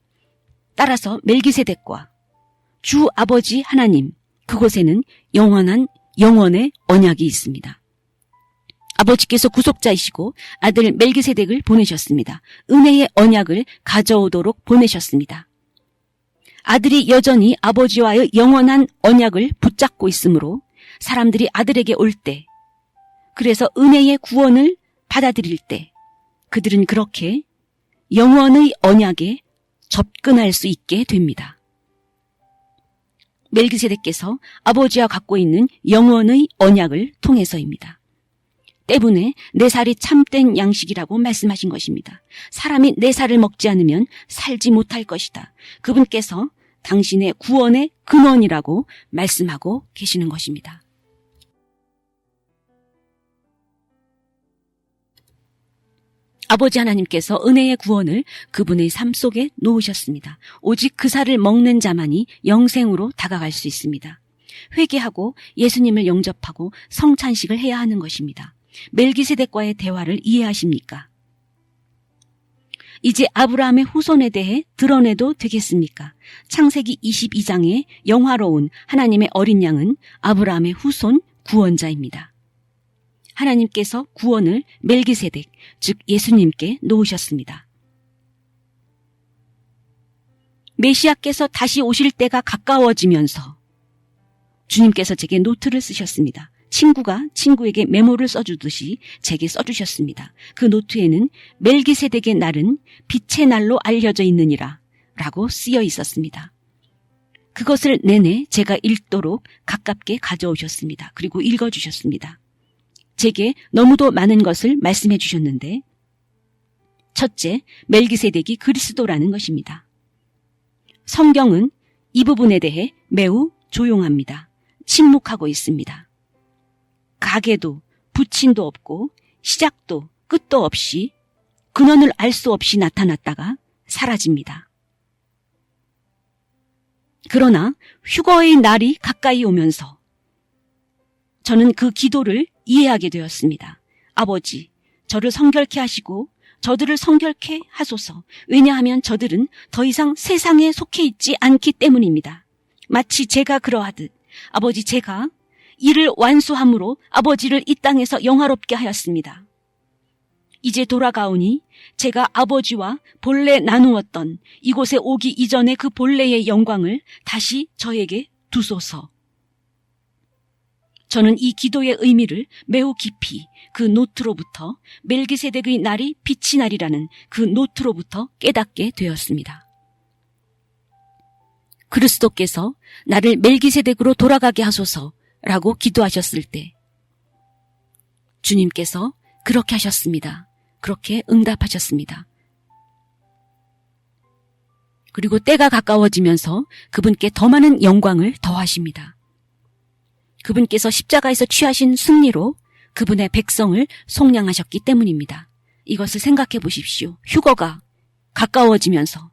따라서 멜기세덱과 주 아버지 하나님, 그곳에는 영원의 언약이 있습니다. 아버지께서 구속자이시고 아들 멜기세덱을 보내셨습니다. 은혜의 언약을 가져오도록 보내셨습니다. 아들이 여전히 아버지와의 영원한 언약을 붙잡고 있으므로 사람들이 아들에게 올 때, 그래서 은혜의 구원을 받아들일 때 그들은 그렇게 영원의 언약에 접근할 수 있게 됩니다. 멜기세덱께서 아버지와 갖고 있는 영원의 언약을 통해서입니다. 때문에 내 살이 참된 양식이라고 말씀하신 것입니다. 사람이 내 살을 먹지 않으면 살지 못할 것이다. 그분께서 당신의 구원의 근원이라고 말씀하고 계시는 것입니다. 아버지 하나님께서 은혜의 구원을 그분의 삶 속에 놓으셨습니다. 오직 그 살을 먹는 자만이 영생으로 다가갈 수 있습니다. 회개하고 예수님을 영접하고 성찬식을 해야 하는 것입니다. 멜기세덱과의 대화를 이해하십니까? 이제 아브라함의 후손에 대해 드러내도 되겠습니까? 창세기 22장의 영화로운 하나님의 어린 양은 아브라함의 후손 구원자입니다. 하나님께서 구원을 멜기세덱, 즉 예수님께 놓으셨습니다. 메시아께서 다시 오실 때가 가까워지면서 주님께서 제게 노트를 쓰셨습니다. 친구가 친구에게 메모를 써주듯이 제게 써주셨습니다. 그 노트에는 멜기세덱의 날은 빛의 날로 알려져 있느니라 라고 쓰여 있었습니다. 그것을 내내 제가 읽도록 가깝게 가져오셨습니다. 그리고 읽어주셨습니다. 제게 너무도 많은 것을 말씀해 주셨는데 첫째, 멜기세덱이 그리스도라는 것입니다. 성경은 이 부분에 대해 매우 조용합니다. 침묵하고 있습니다. 가게도 부친도 없고 시작도 끝도 없이 근원을 알 수 없이 나타났다가 사라집니다. 그러나 휴거의 날이 가까이 오면서 저는 그 기도를 이해하게 되었습니다. 아버지, 저를 성결케 하시고 저들을 성결케 하소서. 왜냐하면 저들은 더 이상 세상에 속해 있지 않기 때문입니다. 마치 제가 그러하듯 아버지, 제가 이를 완수함으로 아버지를 이 땅에서 영화롭게 하였습니다. 이제 돌아가오니 제가 아버지와 본래 나누었던 이곳에 오기 이전의 그 본래의 영광을 다시 저에게 두소서. 저는 이 기도의 의미를 매우 깊이 그 노트로부터 멜기세덱의 날이 빛의 날이라는 그 노트로부터 깨닫게 되었습니다. 그리스도께서 나를 멜기세덱으로 돌아가게 하소서라고 기도하셨을 때 주님께서 그렇게 하셨습니다. 그렇게 응답하셨습니다. 그리고 때가 가까워지면서 그분께 더 많은 영광을 더하십니다. 그분께서 십자가에서 취하신 승리로 그분의 백성을 속량하셨기 때문입니다. 이것을 생각해 보십시오. 휴거가 가까워지면서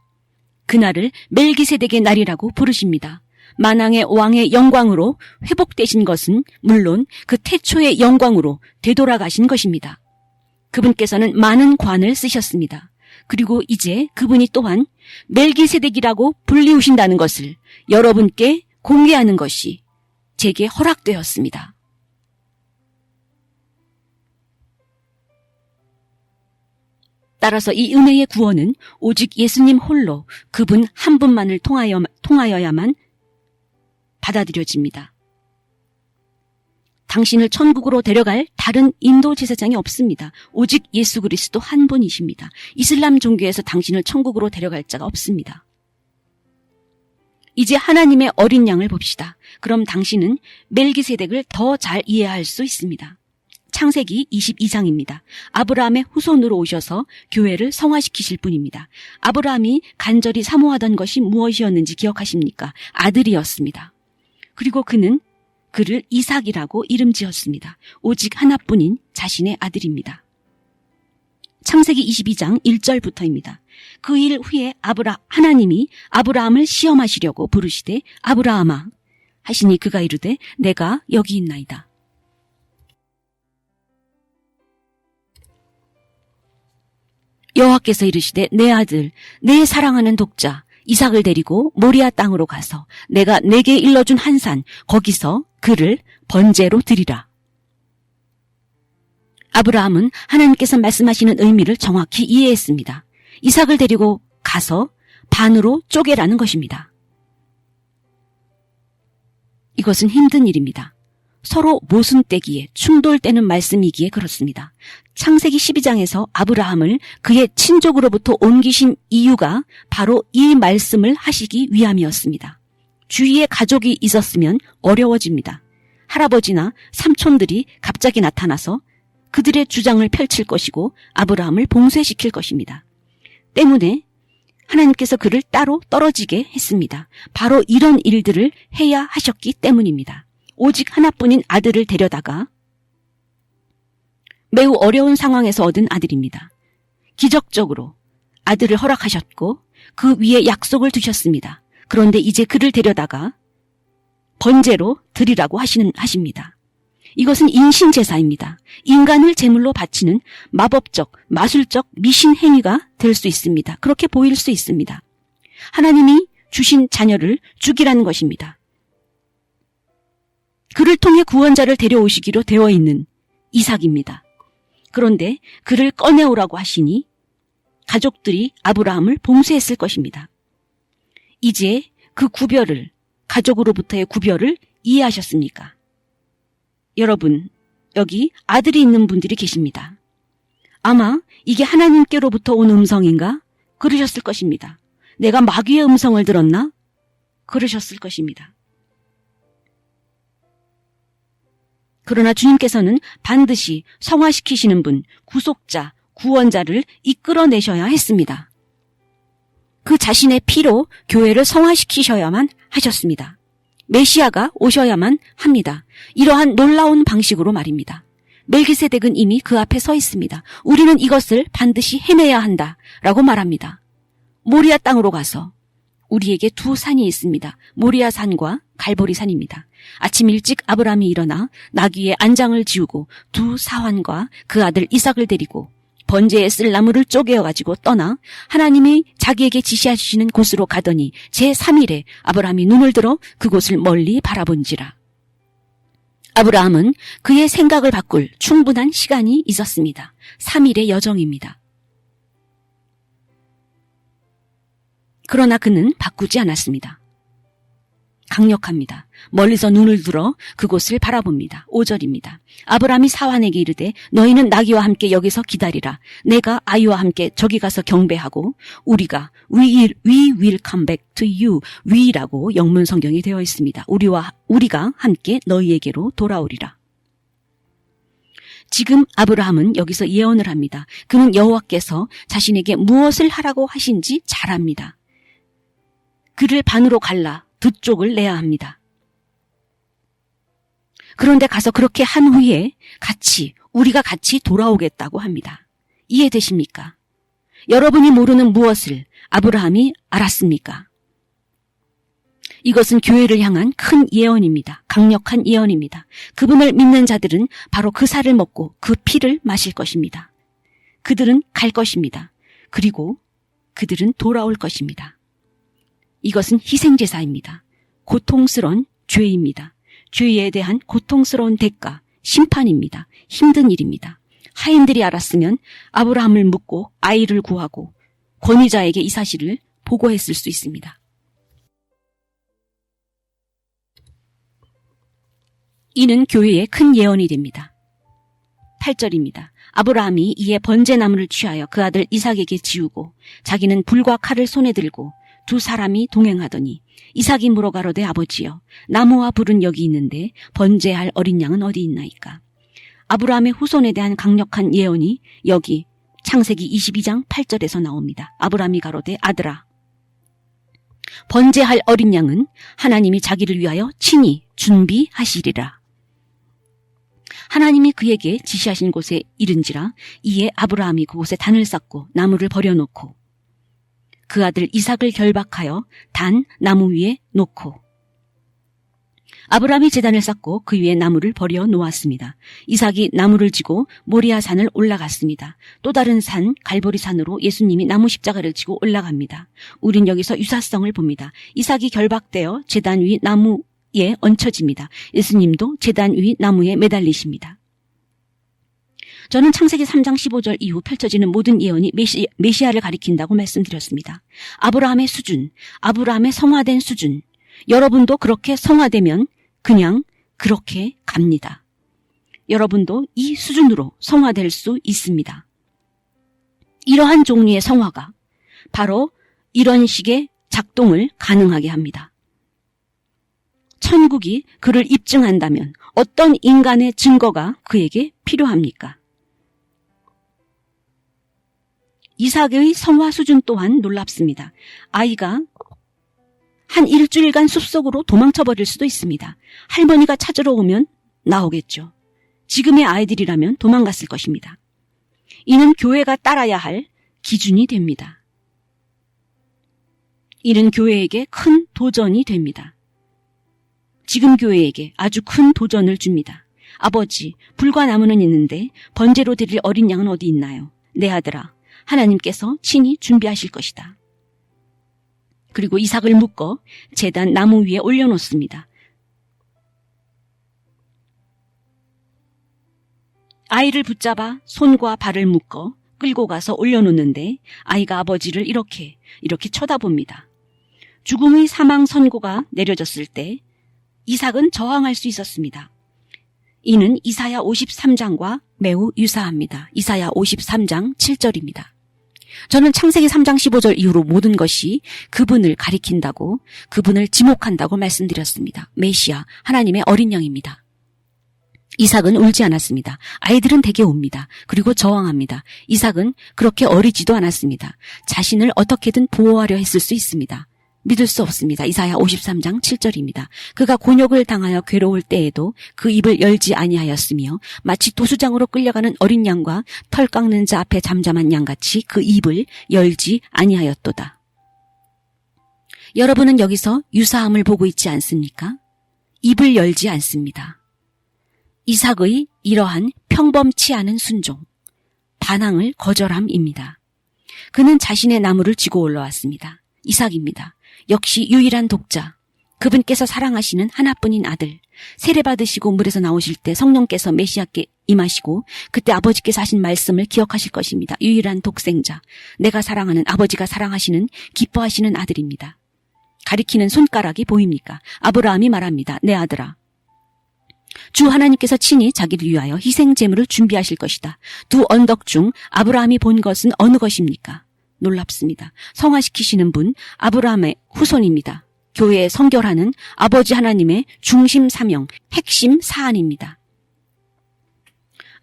그날을 멜기세덱의 날이라고 부르십니다. 만왕의 왕의 영광으로 회복되신 것은 물론 그 태초의 영광으로 되돌아가신 것입니다. 그분께서는 많은 관을 쓰셨습니다. 그리고 이제 그분이 또한 멜기세덱이라고 불리우신다는 것을 여러분께 공개하는 것이 제게 허락되었습니다. 따라서 이 은혜의 구원은 오직 예수님 홀로 그분 한 분만을 통하여야만 받아들여집니다. 당신을 천국으로 데려갈 다른 인도 제사장이 없습니다. 오직 예수 그리스도 한 분이십니다. 이슬람 종교에서 당신을 천국으로 데려갈 자가 없습니다. 이제 하나님의 어린 양을 봅시다. 그럼 당신은 멜기세덱을 더 잘 이해할 수 있습니다. 창세기 22장입니다. 아브라함의 후손으로 오셔서 교회를 성화시키실 분입니다. 아브라함이 간절히 사모하던 것이 무엇이었는지 기억하십니까? 아들이었습니다. 그리고 그는 그를 이삭이라고 이름 지었습니다. 오직 하나뿐인 자신의 아들입니다. 창세기 22장 1절부터입니다. 그 일 후에 하나님이 아브라함을 시험하시려고 부르시되 아브라함아 하시니 그가 이르되 내가 여기 있나이다. 여호와께서 이르시되 내 아들 내 사랑하는 독자 이삭을 데리고 모리아 땅으로 가서 내가 내게 일러준 한 산 거기서 그를 번제로 드리라. 아브라함은 하나님께서 말씀하시는 의미를 정확히 이해했습니다. 이삭을 데리고 가서 반으로 쪼개라는 것입니다. 이것은 힘든 일입니다. 서로 모순되기에 충돌되는 말씀이기에 그렇습니다. 창세기 12장에서 아브라함을 그의 친족으로부터 옮기신 이유가 바로 이 말씀을 하시기 위함이었습니다. 주위에 가족이 있었으면 어려워집니다. 할아버지나 삼촌들이 갑자기 나타나서 그들의 주장을 펼칠 것이고 아브라함을 봉쇄시킬 것입니다. 때문에 하나님께서 그를 따로 떨어지게 했습니다. 바로 이런 일들을 해야 하셨기 때문입니다. 오직 하나뿐인 아들을 데려다가 매우 어려운 상황에서 얻은 아들입니다. 기적적으로 아들을 허락하셨고 그 위에 약속을 두셨습니다. 그런데 이제 그를 데려다가 번제로 드리라고 하십니다. 이것은 인신제사입니다. 인간을 제물로 바치는 마법적, 마술적 미신 행위가 될 수 있습니다. 그렇게 보일 수 있습니다. 하나님이 주신 자녀를 죽이라는 것입니다. 그를 통해 구원자를 데려오시기로 되어 있는 이삭입니다. 그런데 그를 꺼내오라고 하시니 가족들이 아브라함을 봉쇄했을 것입니다. 이제 그 구별을, 가족으로부터의 구별을 이해하셨습니까? 여러분, 여기 아들이 있는 분들이 계십니다. 아마 이게 하나님께로부터 온 음성인가? 그러셨을 것입니다. 내가 마귀의 음성을 들었나? 그러셨을 것입니다. 그러나 주님께서는 반드시 성화시키시는 분, 구속자, 구원자를 이끌어내셔야 했습니다. 그 자신의 피로 교회를 성화시키셔야만 하셨습니다. 메시아가 오셔야만 합니다. 이러한 놀라운 방식으로 말입니다. 멜기세덱은 이미 그 앞에 서 있습니다. 우리는 이것을 반드시 해내야 한다라고 말합니다. 모리아 땅으로 가서 우리에게 두 산이 있습니다. 모리아 산과 갈보리 산입니다. 아침 일찍 아브라함이 일어나 나귀의 안장을 지우고 두 사환과 그 아들 이삭을 데리고 번제에 쓸 나무를 쪼개어가지고 떠나 하나님이 자기에게 지시하시는 곳으로 가더니 제3일에 아브라함이 눈을 들어 그곳을 멀리 바라본지라. 아브라함은 그의 생각을 바꿀 충분한 시간이 있었습니다. 3일의 여정입니다. 그러나 그는 바꾸지 않았습니다. 강력합니다. 멀리서 눈을 들어 그곳을 바라봅니다. 5절입니다. 아브라함이 사환에게 이르되 너희는 나귀와 함께 여기서 기다리라. 내가 아이와 함께 저기 가서 경배하고 우리가 we will come back to you. we라고 영문 성경이 되어 있습니다. 우리가 함께 너희에게로 돌아오리라. 지금 아브라함은 여기서 예언을 합니다. 그는 여호와께서 자신에게 무엇을 하라고 하신지 잘 압니다. 그를 반으로 갈라 두 쪽을 내야 합니다. 그런데 가서 그렇게 한 후에 우리가 같이 돌아오겠다고 합니다. 이해되십니까? 여러분이 모르는 무엇을 아브라함이 알았습니까? 이것은 교회를 향한 큰 예언입니다. 강력한 예언입니다. 그분을 믿는 자들은 바로 그 살을 먹고 그 피를 마실 것입니다. 그들은 갈 것입니다. 그리고 그들은 돌아올 것입니다. 이것은 희생제사입니다. 고통스러운 죄입니다. 죄에 대한 고통스러운 대가, 심판입니다. 힘든 일입니다. 하인들이 알았으면 아브라함을 묻고 아이를 구하고 권위자에게 이 사실을 보고했을 수 있습니다. 이는 교회의 큰 예언이 됩니다. 8절입니다. 아브라함이 이에 번제나무를 취하여 그 아들 이삭에게 지우고 자기는 불과 칼을 손에 들고 두 사람이 동행하더니 이삭이 물어가로되 아버지여 나무와 불은 여기 있는데 번제할 어린 양은 어디 있나이까. 아브라함의 후손에 대한 강력한 예언이 여기 창세기 22장 8절에서 나옵니다. 아브라함이 가로되 아들아 번제할 어린 양은 하나님이 자기를 위하여 친히 준비하시리라. 하나님이 그에게 지시하신 곳에 이른지라. 이에 아브라함이 그곳에 단을 쌓고 나무를 버려놓고 그 아들 이삭을 결박하여 단 나무 위에 놓고 아브라함이 제단을 쌓고 그 위에 나무를 버려 놓았습니다. 이삭이 나무를 지고 모리아 산을 올라갔습니다. 또 다른 산 갈보리 산으로 예수님이 나무 십자가를 지고 올라갑니다. 우린 여기서 유사성을 봅니다. 이삭이 결박되어 제단 위 나무에 얹혀집니다. 예수님도 제단 위 나무에 매달리십니다. 저는 창세기 3장 15절 이후 펼쳐지는 모든 예언이 메시아를 가리킨다고 말씀드렸습니다. 아브라함의 수준, 아브라함의 성화된 수준, 여러분도 그렇게 성화되면 그냥 그렇게 갑니다. 여러분도 이 수준으로 성화될 수 있습니다. 이러한 종류의 성화가 바로 이런 식의 작동을 가능하게 합니다. 천국이 그를 입증한다면 어떤 인간의 증거가 그에게 필요합니까? 이삭의 성화 수준 또한 놀랍습니다. 아이가 한 일주일간 숲속으로 도망쳐버릴 수도 있습니다. 할머니가 찾으러 오면 나오겠죠. 지금의 아이들이라면 도망갔을 것입니다. 이는 교회가 따라야 할 기준이 됩니다. 이는 교회에게 큰 도전이 됩니다. 지금 교회에게 아주 큰 도전을 줍니다. 아버지, 불과 나무는 있는데 번제로 드릴 어린 양은 어디 있나요? 내 아들아, 하나님께서 친히 준비하실 것이다. 그리고 이삭을 묶어 제단 나무 위에 올려놓습니다. 아이를 붙잡아 손과 발을 묶어 끌고 가서 올려놓는데 아이가 아버지를 이렇게 쳐다봅니다. 죽음의 사망 선고가 내려졌을 때 이삭은 저항할 수 있었습니다. 이는 이사야 53장과 매우 유사합니다. 이사야 53장 7절입니다. 저는 창세기 3장 15절 이후로 모든 것이 그분을 가리킨다고, 그분을 지목한다고 말씀드렸습니다. 메시아, 하나님의 어린 양입니다. 이삭은 울지 않았습니다. 아이들은 대개 웁니다. 그리고 저항합니다. 이삭은 그렇게 어리지도 않았습니다. 자신을 어떻게든 보호하려 했을 수 있습니다. 믿을 수 없습니다. 이사야 53장 7절입니다. 그가 곤욕을 당하여 괴로울 때에도 그 입을 열지 아니하였으며 마치 도수장으로 끌려가는 어린 양과 털 깎는 자 앞에 잠잠한 양같이 그 입을 열지 아니하였도다. 여러분은 여기서 유사함을 보고 있지 않습니까? 입을 열지 않습니다. 이삭의 이러한 평범치 않은 순종, 반항을 거절함입니다. 그는 자신의 나무를 쥐고 올라왔습니다. 이삭입니다. 역시 유일한 독자, 그분께서 사랑하시는 하나뿐인 아들, 세례받으시고 물에서 나오실 때 성령께서 메시아께 임하시고 그때 아버지께서 하신 말씀을 기억하실 것입니다. 유일한 독생자, 내가 사랑하는, 아버지가 사랑하시는, 기뻐하시는 아들입니다. 가리키는 손가락이 보입니까? 아브라함이 말합니다. 내 아들아, 주 하나님께서 친히 자기를 위하여 희생 제물을 준비하실 것이다. 두 언덕 중 아브라함이 본 것은 어느 것입니까? 놀랍습니다. 성화시키시는 분, 아브라함의 후손입니다. 교회에 성결하는 아버지 하나님의 중심 사명, 핵심 사안입니다.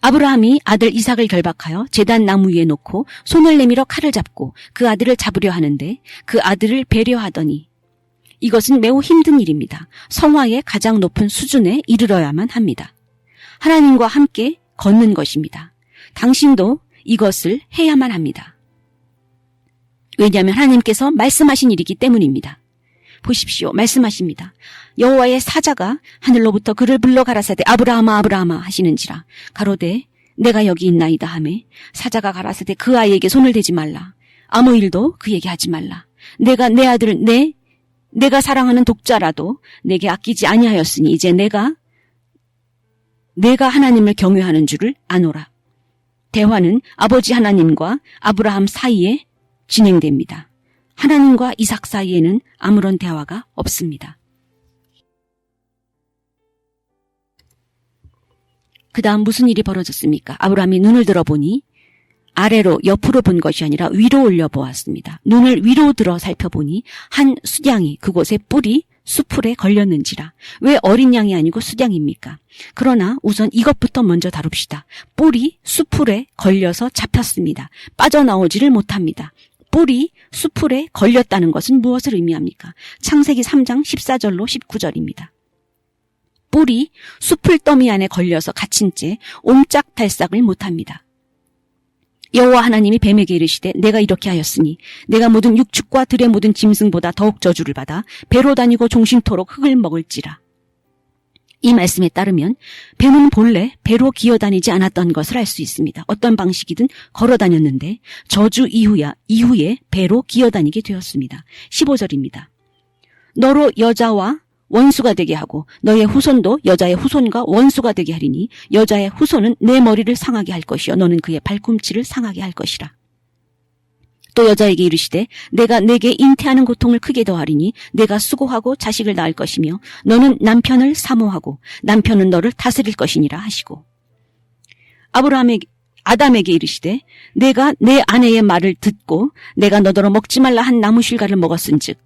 아브라함이 아들 이삭을 결박하여 제단 나무 위에 놓고 손을 내밀어 칼을 잡고 그 아들을 잡으려 하는데 그 아들을 배려하더니, 이것은 매우 힘든 일입니다. 성화의 가장 높은 수준에 이르러야만 합니다. 하나님과 함께 걷는 것입니다. 당신도 이것을 해야만 합니다. 왜냐하면 하나님께서 말씀하신 일이기 때문입니다. 보십시오. 말씀하십니다. 여호와의 사자가 하늘로부터 그를 불러 가라사대 아브라함아 아브라함아 하시는지라. 가로되 내가 여기 있나이다 하매 사자가 가라사대 그 아이에게 손을 대지 말라. 아무 일도 그에게 하지 말라. 내가 내 아들을 내가 사랑하는 독자라도 내게 아끼지 아니하였으니 이제 내가 하나님을 경외하는 줄을 아노라. 대화는 아버지 하나님과 아브라함 사이에 진행됩니다. 하나님과 이삭 사이에는 아무런 대화가 없습니다. 그 다음 무슨 일이 벌어졌습니까? 아브라함이 눈을 들어보니 아래로 옆으로 본 것이 아니라 위로 올려보았습니다. 눈을 위로 들어 살펴보니 한 숫양이 그곳에 뿔이 수풀에 걸렸는지라. 왜 어린 양이 아니고 숫양입니까? 그러나 우선 이것부터 먼저 다룹시다. 뿔이 수풀에 걸려서 잡혔습니다. 빠져나오지를 못합니다. 뿔이 수풀에 걸렸다는 것은 무엇을 의미합니까? 창세기 3장 14절로 19절입니다. 뿔이 수풀 더미 안에 걸려서 갇힌 채 옴짝달싹을 못합니다. 여호와 하나님이 뱀에게 이르시되 내가 이렇게 하였으니 내가 모든 육축과 들의 모든 짐승보다 더욱 저주를 받아 배로 다니고 종신토록 흙을 먹을지라. 이 말씀에 따르면 뱀은 본래 배로 기어다니지 않았던 것을 알 수 있습니다. 어떤 방식이든 걸어다녔는데 저주 이후에 배로 기어다니게 되었습니다. 15절입니다. 너로 여자와 원수가 되게 하고 너의 후손도 여자의 후손과 원수가 되게 하리니 여자의 후손은 내 머리를 상하게 할 것이요 너는 그의 발꿈치를 상하게 할 것이라. 또 여자에게 이르시되 내가 내게 잉태하는 고통을 크게 더하리니 내가 수고하고 자식을 낳을 것이며 너는 남편을 사모하고 남편은 너를 다스릴 것이니라 하시고, 아담에게 이르시되 내가 내 아내의 말을 듣고 내가 너더러 먹지 말라 한 나무 실과를 먹었은즉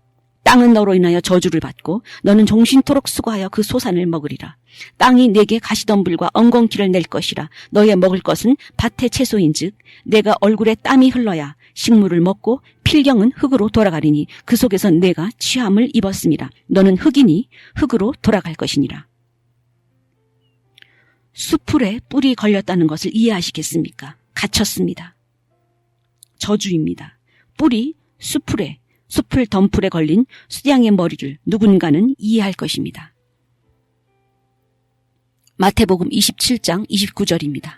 땅은 너로 인하여 저주를 받고 너는 종신토록 수고하여 그 소산을 먹으리라. 땅이 내게 가시덤불과 엉겅퀴를 낼 것이라. 너의 먹을 것은 밭의 채소인즉 내가 얼굴에 땀이 흘러야 식물을 먹고 필경은 흙으로 돌아가리니 그 속에서 내가 취함을 입었음이라. 너는 흙이니 흙으로 돌아갈 것이니라. 수풀에 뿔이 걸렸다는 것을 이해하시겠습니까? 갇혔습니다. 저주입니다. 뿔이 숲을 덤불에 걸린 수양의 머리를 누군가는 이해할 것입니다. 마태복음 27장 29절입니다.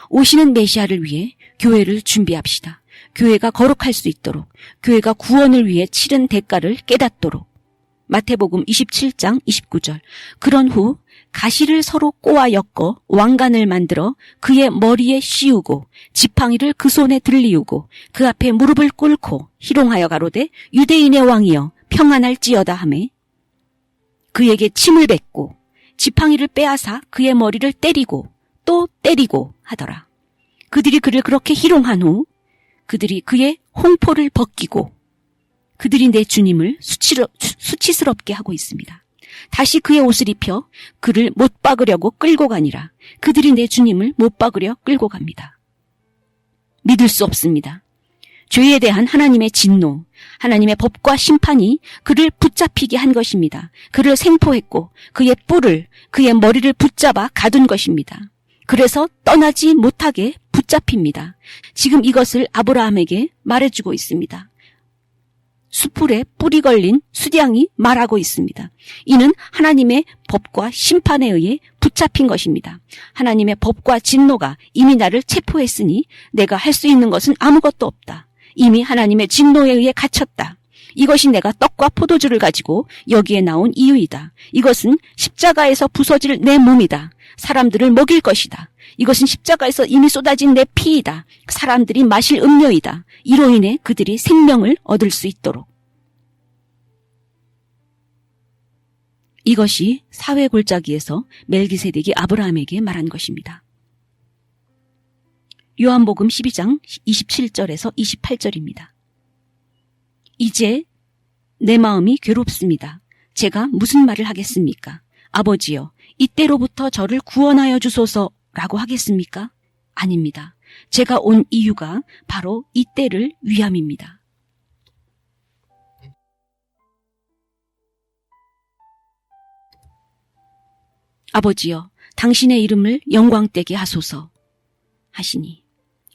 오시는 메시아를 위해 교회를 준비합시다. 교회가 거룩할 수 있도록, 교회가 구원을 위해 치른 대가를 깨닫도록. 마태복음 27장 29절. 그런 후 가시를 서로 꼬아 엮어 왕관을 만들어 그의 머리에 씌우고 지팡이를 그 손에 들리우고 그 앞에 무릎을 꿇고 희롱하여 가로되 유대인의 왕이여 평안할지어다 하매 그에게 침을 뱉고 지팡이를 빼앗아 그의 머리를 때리고 또 때리고 하더라. 그들이 그를 그렇게 희롱한 후 그들이 그의 홍포를 벗기고 그들이 내 주님을 수치스럽게 하고 있습니다. 다시 그의 옷을 입혀 그를 못 박으려고 끌고 가니라. 그들이 내 주님을 못 박으려 끌고 갑니다. 믿을 수 없습니다. 죄에 대한 하나님의 진노, 하나님의 법과 심판이 그를 붙잡히게 한 것입니다. 그를 생포했고 그의 뿔을, 그의 머리를 붙잡아 가둔 것입니다. 그래서 떠나지 못하게 붙잡힙니다. 지금 이것을 아브라함에게 말해주고 있습니다. 수풀에 뿔이 걸린 수량이 말하고 있습니다. 이는 하나님의 법과 심판에 의해 붙잡힌 것입니다. 하나님의 법과 진노가 이미 나를 체포했으니 내가 할 수 있는 것은 아무것도 없다. 이미 하나님의 진노에 의해 갇혔다. 이것이 내가 떡과 포도주를 가지고 여기에 나온 이유이다. 이것은 십자가에서 부서질 내 몸이다. 사람들을 먹일 것이다. 이것은 십자가에서 이미 쏟아진 내 피이다. 사람들이 마실 음료이다. 이로 인해 그들이 생명을 얻을 수 있도록. 이것이 사회 골짜기에서 멜기세덱이 아브라함에게 말한 것입니다. 요한복음 12장 27절에서 28절입니다. 이제 내 마음이 괴롭습니다. 제가 무슨 말을 하겠습니까? 아버지여, 이때로부터 저를 구원하여 주소서라고 하겠습니까? 아닙니다. 제가 온 이유가 바로 이때를 위함입니다. 아버지여, 당신의 이름을 영광되게 하소서 하시니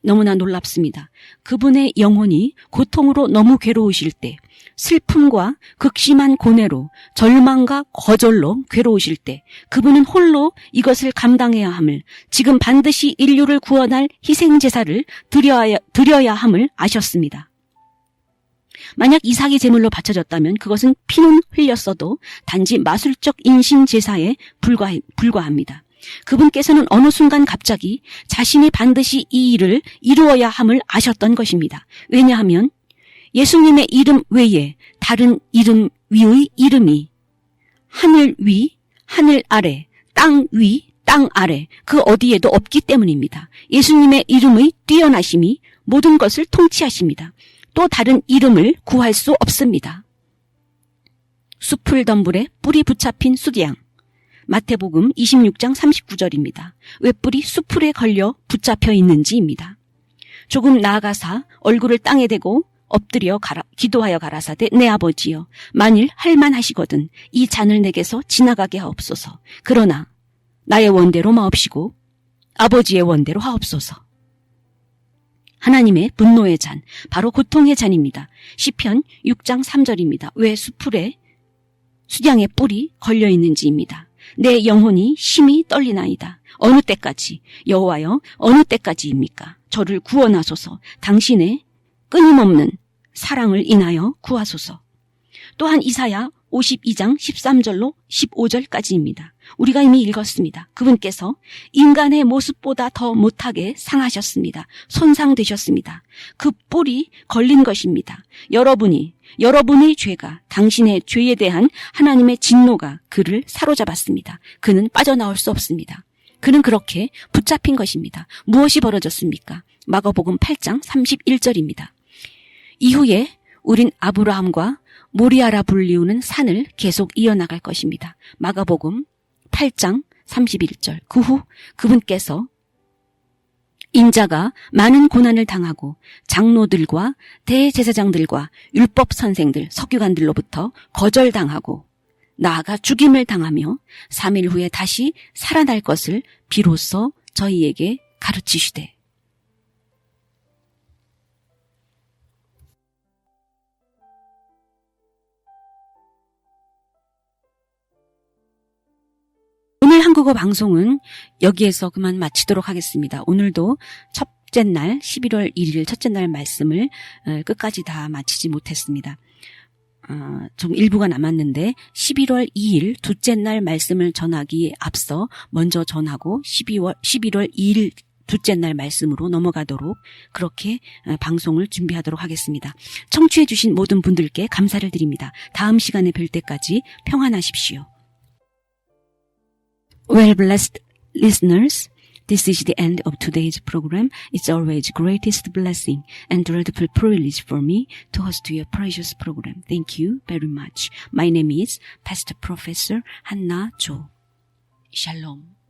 너무나 놀랍습니다. 그분의 영혼이 고통으로 너무 괴로우실 때, 슬픔과 극심한 고뇌로, 절망과 거절로 괴로우실 때 그분은 홀로 이것을 감당해야 함을, 지금 반드시 인류를 구원할 희생제사를 드려야 함을 아셨습니다. 만약 이삭이 제물로 바쳐졌다면 그것은 피는 흘렸어도 단지 마술적 인신제사에 불과합니다. 그분께서는 어느 순간 갑자기 자신이 반드시 이 일을 이루어야 함을 아셨던 것입니다. 왜냐하면 예수님의 이름 외에 다른 이름 위의 이름이 하늘 위, 하늘 아래, 땅 위, 땅 아래 그 어디에도 없기 때문입니다. 예수님의 이름의 뛰어나심이 모든 것을 통치하십니다. 또 다른 이름을 구할 수 없습니다. 숲을 덤불에 뿔이 붙잡힌 수양. 마태복음 26장 39절입니다. 왜 뿔이 수풀에 걸려 붙잡혀 있는지입니다. 조금 나아가사 얼굴을 땅에 대고 엎드려 기도하여 가라사대 내 아버지여, 만일 할만하시거든 이 잔을 내게서 지나가게 하옵소서. 그러나 나의 원대로 마옵시고 아버지의 원대로 하옵소서. 하나님의 분노의 잔, 바로 고통의 잔입니다. 시편 6장 3절입니다. 왜 수풀에 수양의 뿔이 걸려 있는지입니다. 내 영혼이 심히 떨리나이다. 어느 때까지, 여호와여, 어느 때까지입니까? 저를 구원하소서. 당신의 끊임없는 사랑을 인하여 구하소서. 또한 이사야 52장 13절로 15절까지입니다. 우리가 이미 읽었습니다. 그분께서 인간의 모습보다 더 못하게 상하셨습니다. 손상되셨습니다. 그 뿔이 걸린 것입니다. 여러분의 죄가, 당신의 죄에 대한 하나님의 진노가 그를 사로잡았습니다. 그는 빠져나올 수 없습니다. 그는 그렇게 붙잡힌 것입니다. 무엇이 벌어졌습니까? 마가복음 8장 31절입니다. 이후에 우린 아브라함과 모리아라 불리우는 산을 계속 이어나갈 것입니다. 마가복음 8장 31절. 그 후 그분께서 인자가 많은 고난을 당하고 장로들과 대제사장들과 율법 선생들, 서기관들로부터 거절당하고 나아가 죽임을 당하며 3일 후에 다시 살아날 것을 비로소 저희에게 가르치시되. 오늘 한국어 방송은 여기에서 그만 마치도록 하겠습니다. 오늘도 첫째 날 11월 1일 첫째 날 말씀을 끝까지 다 마치지 못했습니다. 좀 일부가 남았는데 11월 2일 둘째 날 말씀을 전하기에 앞서 먼저 전하고 11월 2일 둘째 날 말씀으로 넘어가도록 그렇게 방송을 준비하도록 하겠습니다. 청취해 주신 모든 분들께 감사를 드립니다. 다음 시간에 뵐 때까지 평안하십시오. Well, blessed listeners, this is the end of today's program. It's always greatest blessing and dreadful privilege for me to host your precious program. Thank you very much. My name is Pastor Professor Hannah Jo. Shalom.